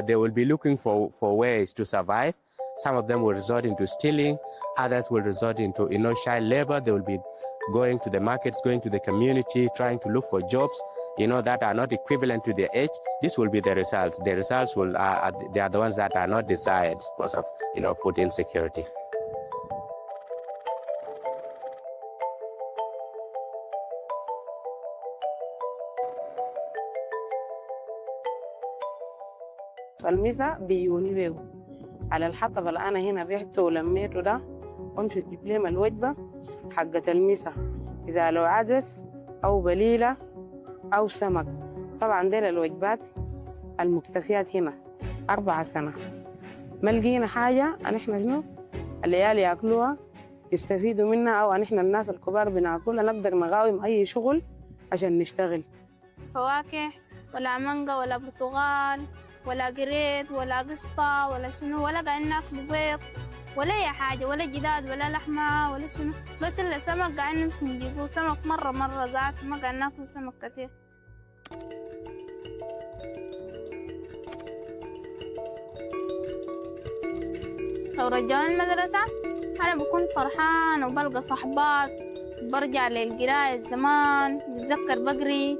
[SPEAKER 9] they will be looking for ways to survive. Some of them will resort into stealing, others will resort into child labor. They will be going to the markets, going to the community, trying to look for jobs, that are not equivalent to their age. This will be the results. The results they are the ones that are not desired because of food insecurity.
[SPEAKER 7] المسا بيوني بيو على الحطب اللي أنا هنا رحته ولميته ده، وامشي تجيب لهم الوجبة حقة المسا، إذا لو عدس أو بليلة أو سمك. طبعا ديل الوجبات المكتفيات هنا 4 سنة. ما لقينا حاجة أن إحنا شنو العيال يأكلوها يستفيدوا منها، أو أن إحنا الناس الكبار بناكلها نقدر نقاوم أي شغل عشان نشتغل.
[SPEAKER 5] فواكه ولا مانجا ولا برتقال ولا قريت ولا قشطة ولا شنو، ولا قاعدين ناكل بيض ولا أي حاجة، ولا جداد ولا لحمة ولا شنو، بس إلا سمك قاعدين نمشي نجيبوه سمك مرة ذات، ما قاعدين ناكل سمك كتير. لو رجعوني المدرسة أنا بكون فرحان وبلقى صحبات، برجع للقراية زمان، بتذكر بقري.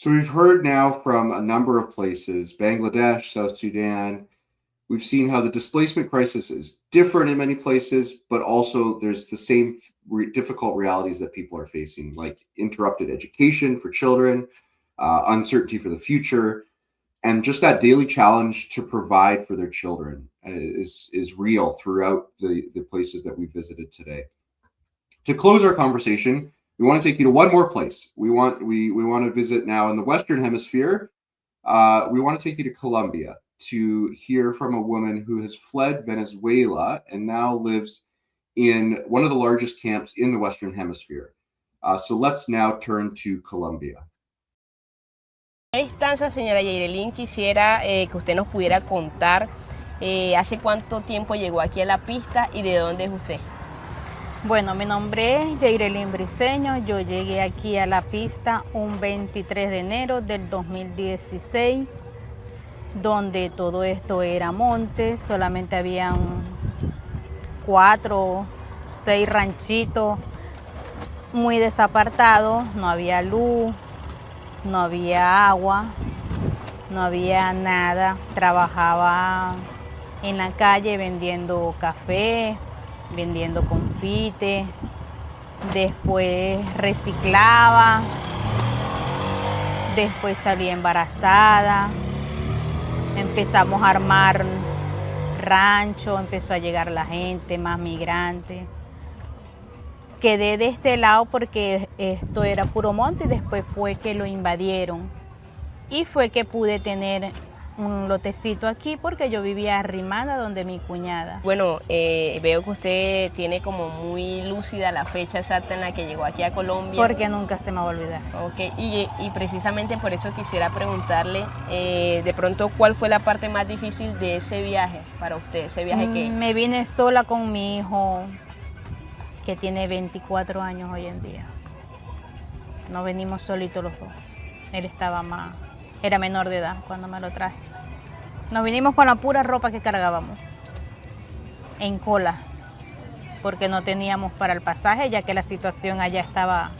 [SPEAKER 1] So we've heard now from a number of places, Bangladesh, South Sudan. We've seen how the displacement crisis is different in many places, but also there's the same difficult realities that people are facing, like interrupted education for children, uncertainty for the future, and just that daily challenge to provide for their children is real throughout the places that we visited today. To close our conversation, we want to take you to one more place. We want to visit now in the Western Hemisphere. We want to take you to Colombia to hear from a woman who has fled Venezuela and now lives in one of the largest camps in the Western Hemisphere. So let's now turn to Colombia.
[SPEAKER 10] A instancia, señora Yairelín, quisiera que usted nos pudiera contar hace cuánto tiempo llegó aquí a la pista y de dónde es usted.
[SPEAKER 11] Bueno, mi nombre es Yairelín Briceño. Yo llegué aquí a la pista un 23 de enero del 2016, donde todo esto era monte, solamente habían 4 o 6 ranchitos muy desapartados, no había luz, no había agua, no había nada. Trabajaba en la calle vendiendo café, vendiendo confite, después reciclaba, después salí embarazada, empezamos a armar rancho, empezó a llegar la gente, más migrantes. Quedé de este lado porque esto era puro monte y después fue que lo invadieron. Y fue que pude tener un lotecito aquí porque yo vivía arrimada donde mi cuñada.
[SPEAKER 10] Bueno, veo que usted tiene como muy lúcida la fecha exacta en la que llegó aquí a Colombia.
[SPEAKER 11] Porque nunca se me va a olvidar.
[SPEAKER 10] Ok, y precisamente por eso quisiera preguntarle de pronto cuál fue la parte más difícil de ese viaje para usted, ese viaje que...
[SPEAKER 11] Me vine sola con mi hijo que tiene 24 años hoy en día. Nos venimos solitos los dos. Él era menor de edad cuando me lo traje. Nos vinimos con la pura ropa que cargábamos, en cola, porque no teníamos para el pasaje, ya que la situación allá estaba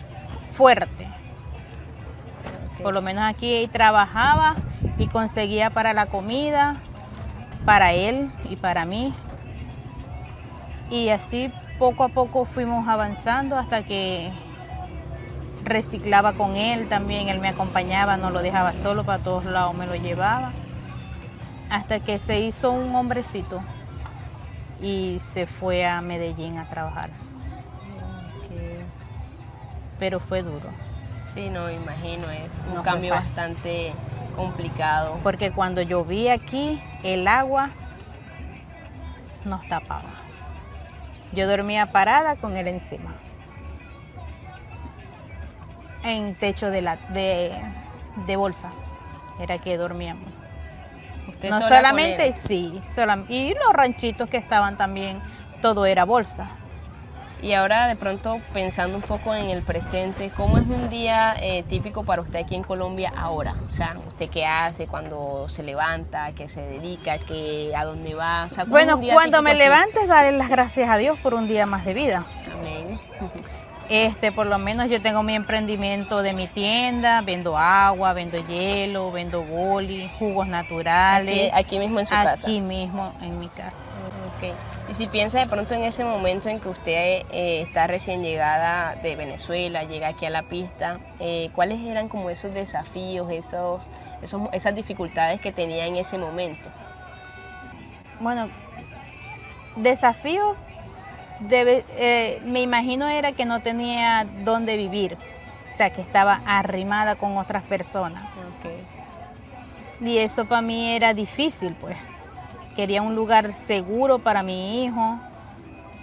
[SPEAKER 11] fuerte. Okay. Por lo menos aquí trabajaba y conseguía para la comida, para él y para mí. Y así poco a poco fuimos avanzando hasta que reciclaba con él también, él me acompañaba, no lo dejaba solo, para todos lados me lo llevaba, hasta que se hizo un hombrecito y se fue a Medellín a trabajar. Okay. Pero fue duro.
[SPEAKER 10] Sí, no, imagino, es un cambio bastante complicado.
[SPEAKER 11] Porque cuando llovía aquí, el agua nos tapaba. Yo dormía parada con él encima. En techo de bolsa era que dormíamos.
[SPEAKER 10] ¿Usted
[SPEAKER 11] no
[SPEAKER 10] sola
[SPEAKER 11] solamente,
[SPEAKER 10] con él?
[SPEAKER 11] Sí, y los ranchitos que estaban también, todo era bolsa.
[SPEAKER 10] Y ahora de pronto pensando un poco en el presente, ¿cómo es un día típico para usted aquí en Colombia ahora? O sea, ¿usted qué hace cuando se levanta, qué se dedica, a dónde va? O sea,
[SPEAKER 11] bueno, cuando me levanto es darle las gracias a Dios por un día más de vida.
[SPEAKER 10] Amén.
[SPEAKER 11] Por lo menos yo tengo mi emprendimiento de mi tienda, vendo agua, vendo hielo, vendo boli, jugos naturales.
[SPEAKER 10] Aquí mismo en su casa.
[SPEAKER 11] Aquí mismo en mi casa.
[SPEAKER 10] Okay. Y si piensa de pronto en ese momento en que usted está recién llegada de Venezuela, llega aquí a la pista, ¿cuáles eran como esos desafíos, esas dificultades que tenía en ese momento?
[SPEAKER 11] Bueno, desafíos, me imagino era que no tenía dónde vivir, o sea que estaba arrimada con otras personas.
[SPEAKER 10] Okay.
[SPEAKER 11] Y eso para mí era difícil, pues. Quería un lugar seguro para mi hijo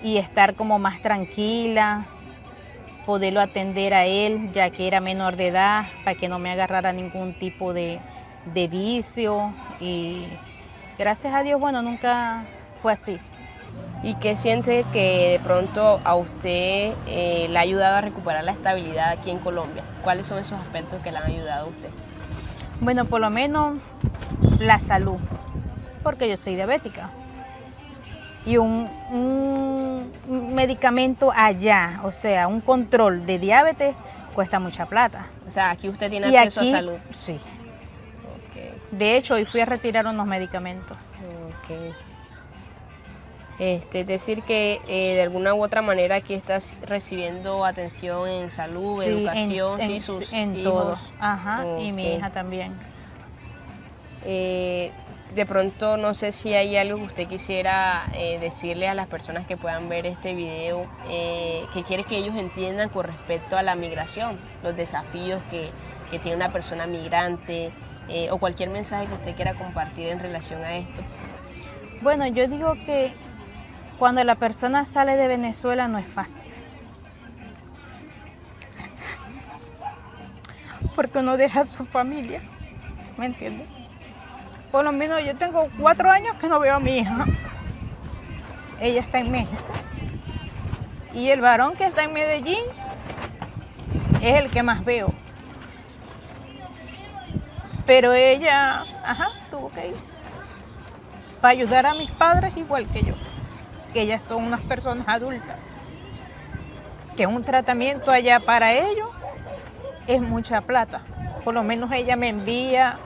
[SPEAKER 11] y estar como más tranquila, poderlo atender a él, ya que era menor de edad, para que no me agarrara ningún tipo de vicio. Y gracias a Dios, bueno, nunca fue así.
[SPEAKER 10] ¿Y qué siente que de pronto a usted le ha ayudado a recuperar la estabilidad aquí en Colombia? ¿Cuáles son esos aspectos que le han ayudado a usted?
[SPEAKER 11] Bueno, por lo menos la salud, porque yo soy diabética. Y un medicamento allá, o sea, un control de diabetes, cuesta mucha plata.
[SPEAKER 10] O sea, aquí usted tiene
[SPEAKER 11] Y
[SPEAKER 10] acceso
[SPEAKER 11] aquí,
[SPEAKER 10] a salud.
[SPEAKER 11] sí.
[SPEAKER 10] Okay.
[SPEAKER 11] De hecho, hoy fui a retirar unos medicamentos.
[SPEAKER 10] Okay. Es decir que de alguna u otra manera aquí estás recibiendo atención en salud,
[SPEAKER 11] Sí,
[SPEAKER 10] educación, sí, sus
[SPEAKER 11] en
[SPEAKER 10] hijos.
[SPEAKER 11] todo. Ajá, y mi
[SPEAKER 10] Okay.
[SPEAKER 11] hija también.
[SPEAKER 10] De pronto, no sé si hay algo que usted quisiera decirle a las personas que puedan ver este video, que quiere que ellos entiendan con respecto a la migración, los desafíos que tiene una persona migrante, o cualquier mensaje que usted quiera compartir en relación a esto.
[SPEAKER 11] Bueno, yo digo que cuando la persona sale de Venezuela no es fácil. Porque uno deja a su familia, ¿me entiendes? Por lo menos yo tengo 4 años que no veo a mi hija. Ella está en México. Y el varón que está en Medellín es el que más veo. Pero ella, tuvo que irse. Para ayudar a mis padres igual que yo. Que ellas son unas personas adultas. Que un tratamiento allá para ellos es mucha plata. Por lo menos ella me envía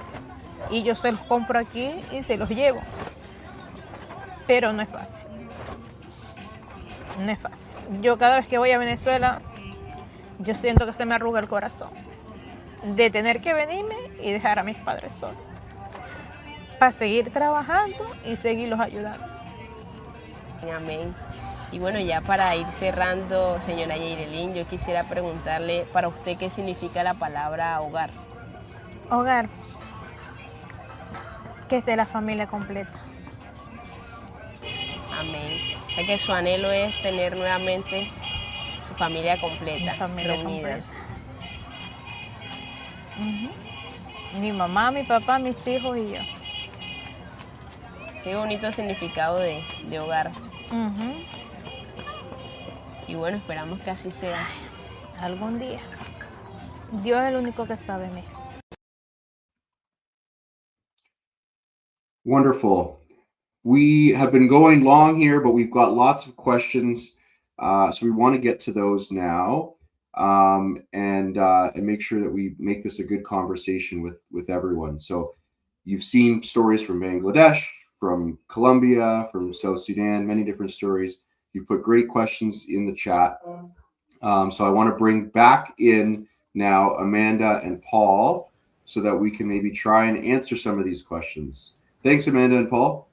[SPEAKER 11] y yo se los compro aquí y se los llevo. Pero no es fácil. No es fácil. Yo cada vez que voy a Venezuela, yo siento que se me arruga el corazón. De tener que venirme y dejar a mis padres solos. Para seguir trabajando y seguirlos ayudando.
[SPEAKER 10] Amén. Y bueno, ya para ir cerrando, señora Yairelín, yo quisiera preguntarle para usted qué significa la palabra hogar.
[SPEAKER 11] Hogar. Que esté la familia completa.
[SPEAKER 10] Amén. O sea que su anhelo es tener nuevamente su familia completa,
[SPEAKER 11] Mi familia
[SPEAKER 10] reunida.
[SPEAKER 11] Completa. Mi mamá, mi papá, mis hijos y yo.
[SPEAKER 10] Qué bonito significado de hogar. Y bueno, esperamos que así sea.
[SPEAKER 11] Algún día. Dios es el único que sabe, mija.
[SPEAKER 1] Wonderful. We have been going long here, but we've got lots of questions. So we want to get to those now, and make sure that we make this a good conversation with everyone. So you've seen stories from Bangladesh, from Colombia, from South Sudan, many different stories. You put great questions in the chat. So I want to bring back in now Amanda and Paul so that we can maybe try and answer some of these questions. Thanks, Amanda and Paul.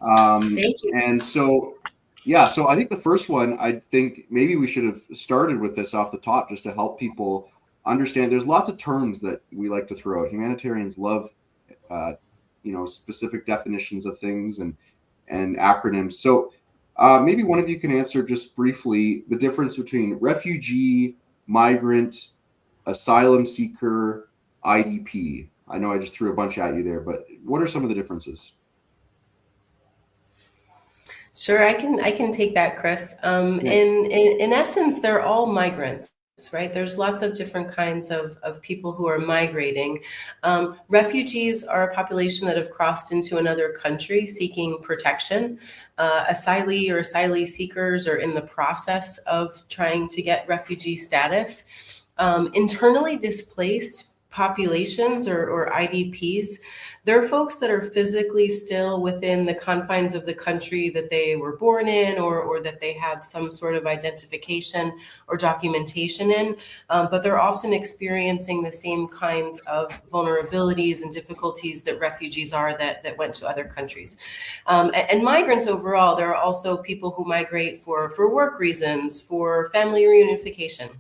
[SPEAKER 2] Thank you.
[SPEAKER 1] And so, yeah, so I think the first one, I think maybe we should have started with this off the top just to help people understand. There's lots of terms that we like to throw out. Humanitarians love, specific definitions of things and acronyms. So maybe one of you can answer just briefly the difference between refugee, migrant, asylum seeker, IDP. I know I just threw a bunch at you there, but what are some of the differences?
[SPEAKER 2] Sure, I can take that, Chris. In essence, they're all migrants, right? There's lots of different kinds of people who are migrating. Refugees are a population that have crossed into another country seeking protection. Asylee or asylee seekers are in the process of trying to get refugee status. Internally displaced populations or IDPs, they're folks that are physically still within the confines of the country that they were born in or that they have some sort of identification or documentation in, but they're often experiencing the same kinds of vulnerabilities and difficulties that refugees are that went to other countries. And migrants overall, there are also people who migrate for work reasons, for family reunification.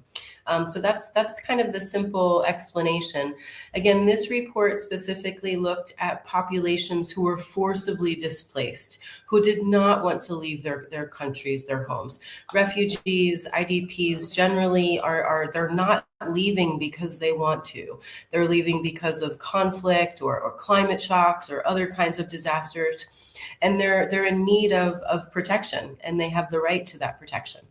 [SPEAKER 2] So that's kind of the simple explanation. Again, this report specifically looked at populations who were forcibly displaced, who did not want to leave their countries, their homes. Refugees, IDPs generally they're not leaving because they want to. They're leaving because of conflict or climate shocks or other kinds of disasters. And they're in need of protection, and they have the right to that protection.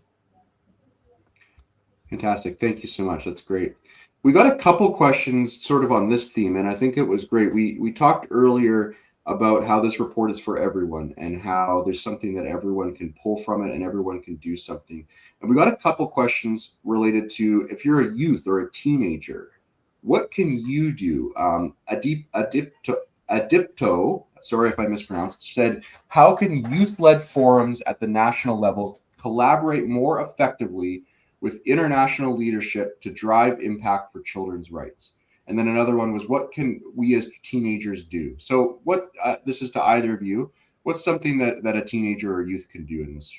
[SPEAKER 1] Fantastic. Thank you so much. That's great. We got a couple questions sort of on this theme, and I think it was great. We talked earlier about how this report is for everyone and how there's something that everyone can pull from it and everyone can do something. And we got a couple questions related to if you're a youth or a teenager, what can you do? Adipto, sorry if I mispronounced, said, how can youth-led forums at the national level collaborate more effectively with international leadership to drive impact for children's rights? And then another one was, what can we as teenagers do? So what, this is to either of you, what's something that a teenager or youth can do in this?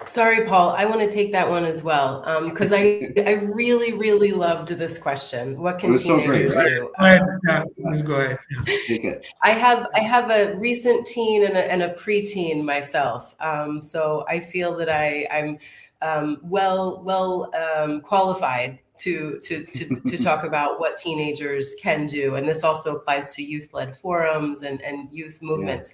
[SPEAKER 2] Sorry, Paul, I want to take that one as well, because I really, really loved this question. What can teenagers do?
[SPEAKER 8] Let's go ahead.
[SPEAKER 1] Take it.
[SPEAKER 2] I have a recent teen and a preteen myself, so I feel that I'm well qualified to talk about what teenagers can do. And this also applies to youth-led forums and youth movements.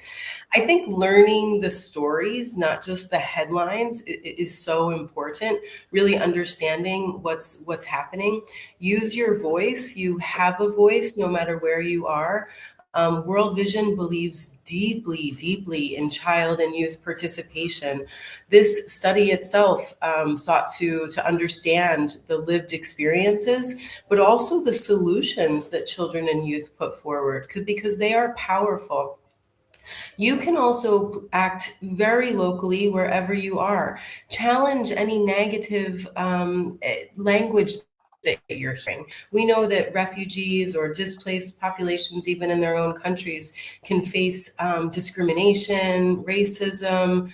[SPEAKER 2] Yeah. I think learning the stories, not just the headlines, is so important. Really understanding what's happening. Use your voice. You have a voice no matter where you are. World Vision believes deeply, deeply in child and youth participation. This study itself sought to understand the lived experiences, but also the solutions that children and youth put forward, because they are powerful. You can also act very locally wherever you are. Challenge any negative language that you're hearing. We know that refugees or displaced populations, even in their own countries, can face discrimination, racism,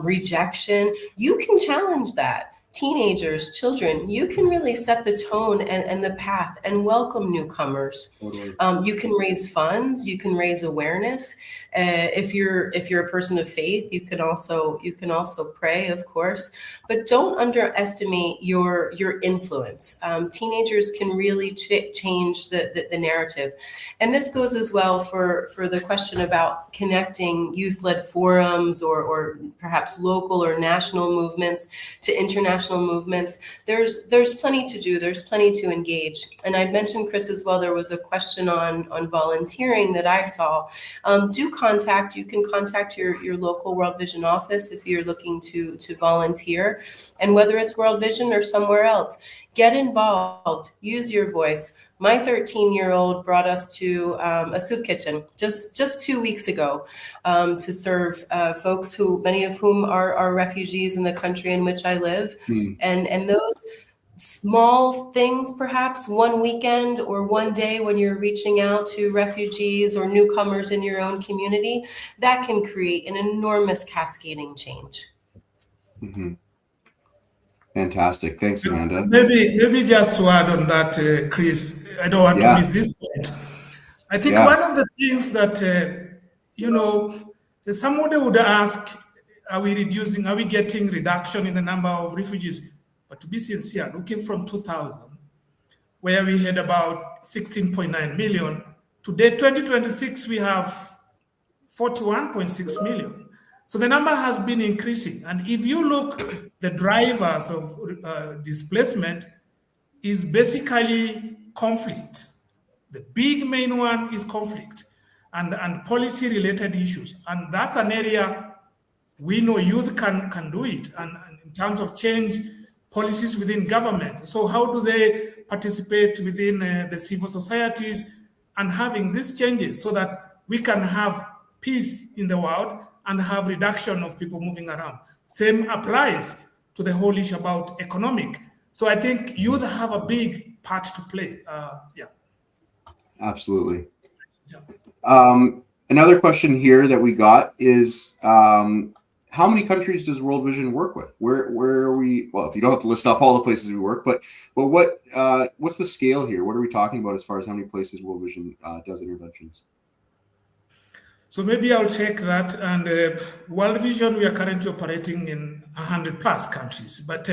[SPEAKER 2] rejection. You can challenge that. Teenagers, children, you can really set the tone and the path and welcome newcomers. You can raise funds, you can raise awareness. If you're a person of faith, you can also pray, of course, but don't underestimate your influence. Teenagers can really change the narrative. And this goes as well for the question about connecting youth-led forums or perhaps local or national movements to international movements. There's plenty to do. There's plenty to engage. And I'd mentioned, Chris, as well, there was a question on volunteering that I saw. You can contact your local World Vision office if you're looking to volunteer. And whether it's World Vision or somewhere else, get involved, use your voice. My 13-year-old brought us to a soup kitchen just 2 weeks ago to serve folks who, many of whom are refugees in the country in which I live. And those small things, perhaps one weekend or one day when you're reaching out to refugees or newcomers in your own community, that can create an enormous cascading change.
[SPEAKER 1] Mm-hmm. Fantastic. Thanks, Amanda.
[SPEAKER 8] Maybe just to add on that, Chris, I don't want to miss this point. I think one of the things that, somebody would ask, are we getting reduction in the number of refugees? But to be sincere, looking from 2000, where we had about 16.9 million, today, 2026, we have 41.6 million. So the number has been increasing. And if you look, the drivers of displacement is basically conflict. The big main one is conflict and policy-related issues. And that's an area we know youth can do it. And in terms of change policies within government. So how do they participate within the civil societies and having these changes so that we can have peace in the world and have reduction of people moving around. Same applies to the whole issue about economic. So I think youth have a big part to play.
[SPEAKER 1] Absolutely. Another question here that we got is, how many countries does World Vision work with? Where are we? Well, you don't have to list off all the places we work, but what's the scale here? What are we talking about as far as how many places World Vision does interventions?
[SPEAKER 8] So maybe I'll check that. And World Vision, we are currently operating in 100 plus countries. But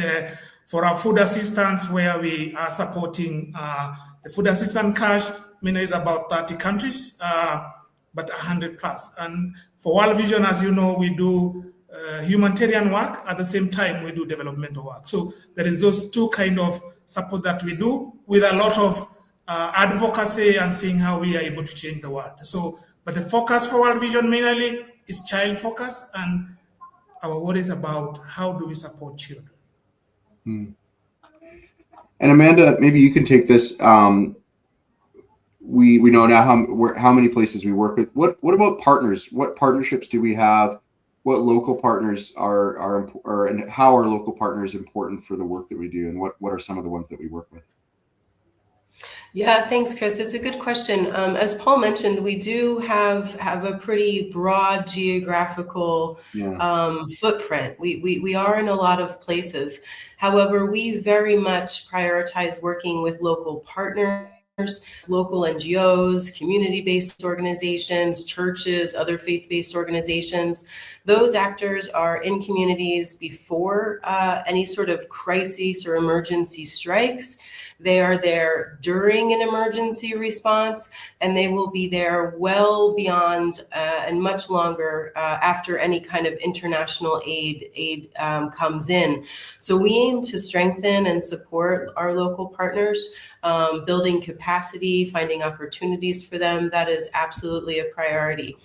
[SPEAKER 8] for our food assistance, where we are supporting the food assistance cash, is about 30 countries, but 100 plus. And for World Vision, as you know, we do humanitarian work. At the same time, we do developmental work. So there is those two kind of support that we do with a lot of advocacy and seeing how we are able to change the world. So, but the focus for World Vision mainly is child focus, and our work is about how do we support children.
[SPEAKER 1] And Amanda, maybe you can take this. We know now how many places we work with. What about partners? What partnerships do we have? What local partners are and how are local partners important for the work that we do? And what are some of the ones that we work with?
[SPEAKER 2] Yeah, thanks, Chris. It's a good question. As Paul mentioned, we do have a pretty broad geographical footprint. We are in a lot of places. However, we very much prioritize working with local partners, local NGOs, community-based organizations, churches, other faith-based organizations. Those actors are in communities before any sort of crisis or emergency strikes. They are there during an emergency response, and they will be there well beyond and much longer after any kind of international aid comes in. So we aim to strengthen and support our local partners, building capacity, finding opportunities for them. That is absolutely a priority.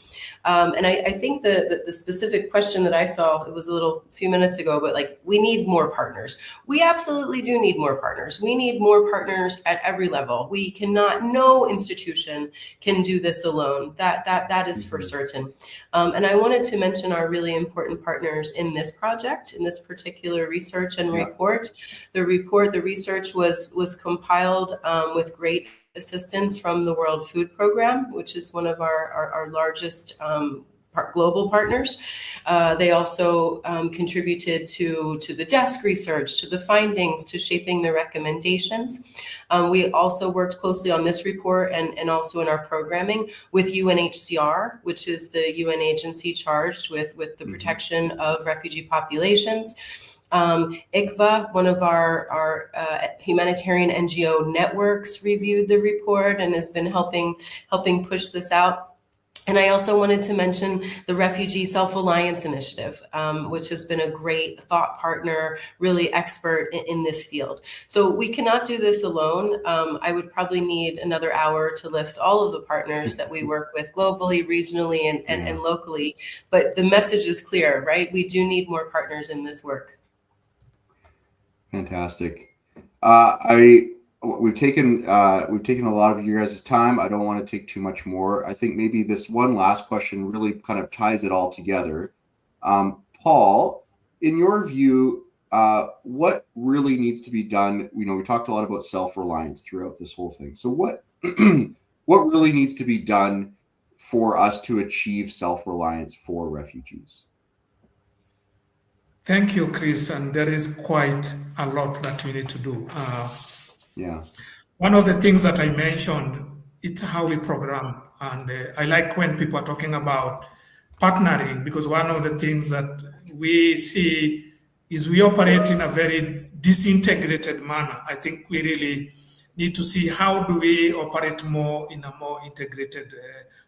[SPEAKER 2] And I think the specific question that I saw, it was a few minutes ago, but like, we need more partners. We absolutely do need more partners. We need more partners at every level. We cannot, no institution can do this alone. That is for certain. And I wanted to mention our really important partners in this project, in this particular research and report. The research was compiled with great assistance from the World Food Program, which is one of our largest global partners. They also contributed to the desk research, to the findings, to shaping the recommendations. We also worked closely on this report and also in our programming with UNHCR, which is the UN agency charged with the protection of refugee populations. ICVA, one of our humanitarian NGO networks, reviewed the report and has been helping push this out. And I also wanted to mention the Refugee Self-Reliance Initiative, which has been a great thought partner, really expert in this field. So we cannot do this alone. I would probably need another hour to list all of the partners that we work with globally, regionally, and locally. But the message is clear, right? We do need more partners in this work.
[SPEAKER 1] Fantastic. We've taken a lot of you guys' time. I don't want to take too much more. I think maybe this one last question really kind of ties it all together. Paul, in your view, what really needs to be done? We talked a lot about self-reliance throughout this whole thing. So what really needs to be done for us to achieve self-reliance for refugees?
[SPEAKER 8] Thank you, Chris. And there is quite a lot that we need to do. One of the things that I mentioned, it's how we program. And I like when people are talking about partnering, because one of the things that we see is we operate in a very disintegrated manner. I think we really need to see how do we operate more in a more integrated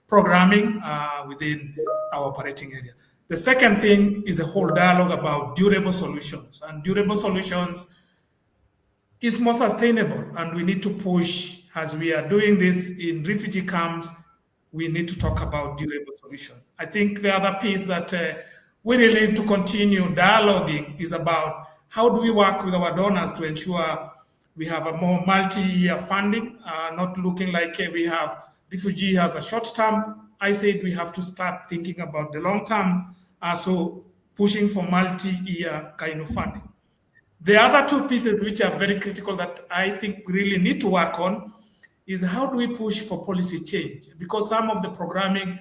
[SPEAKER 8] programming within our operating area. The second thing is a whole dialogue about durable solutions, and durable solutions is more sustainable. And we need to push, as we are doing this in refugee camps, we need to talk about durable solution. I think the other piece that we really need to continue dialoguing is about how do we work with our donors to ensure we have a more multi-year funding, not looking like we have refugee as a short term. I said we have to start thinking about the long term, so pushing for multi-year kind of funding. The other two pieces which are very critical that I think we really need to work on is how do we push for policy change? Because some of the programming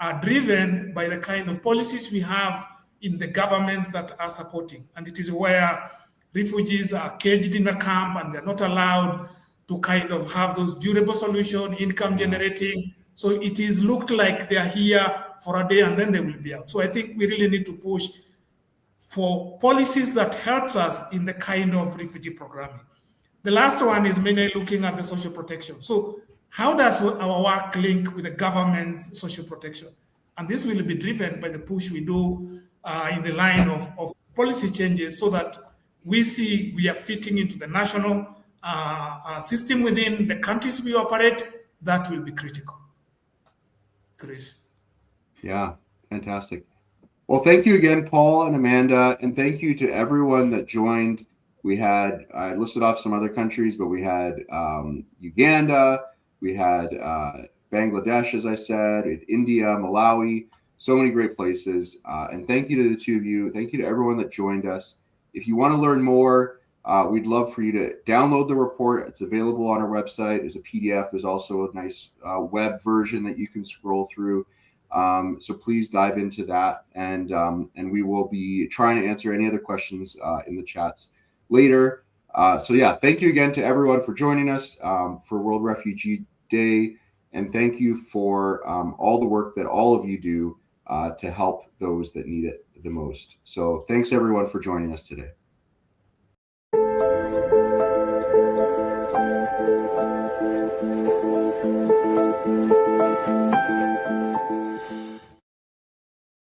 [SPEAKER 8] are driven by the kind of policies we have in the governments that are supporting. And it is where refugees are caged in a camp and they're not allowed to kind of have those durable solution, income generating. So it is looked like they're here for a day and then they will be out. So I think we really need to push for policies that helps us in the kind of refugee programming. The last one is mainly looking at the social protection. So how does our work link with the government's social protection? And this will be driven by the push we do in the line of policy changes so that we see we are fitting into the national system within the countries we operate, that will be critical. Chris.
[SPEAKER 1] Yeah, fantastic. Well, thank you again, Paul and Amanda, and thank you to everyone that joined. We had, I listed off some other countries, but we had Uganda, we had Bangladesh, as I said, India, Malawi, so many great places. And thank you to the two of you. Thank you to everyone that joined us. If you want to learn more, we'd love for you to download the report. It's available on our website. There's a PDF. There's also a nice web version that you can scroll through. So please dive into that, and we will be trying to answer any other questions in the chats later. So yeah, thank you again to everyone for joining us for World Refugee Day, and thank you for all the work that all of you do to help those that need it the most. So thanks everyone for joining us today.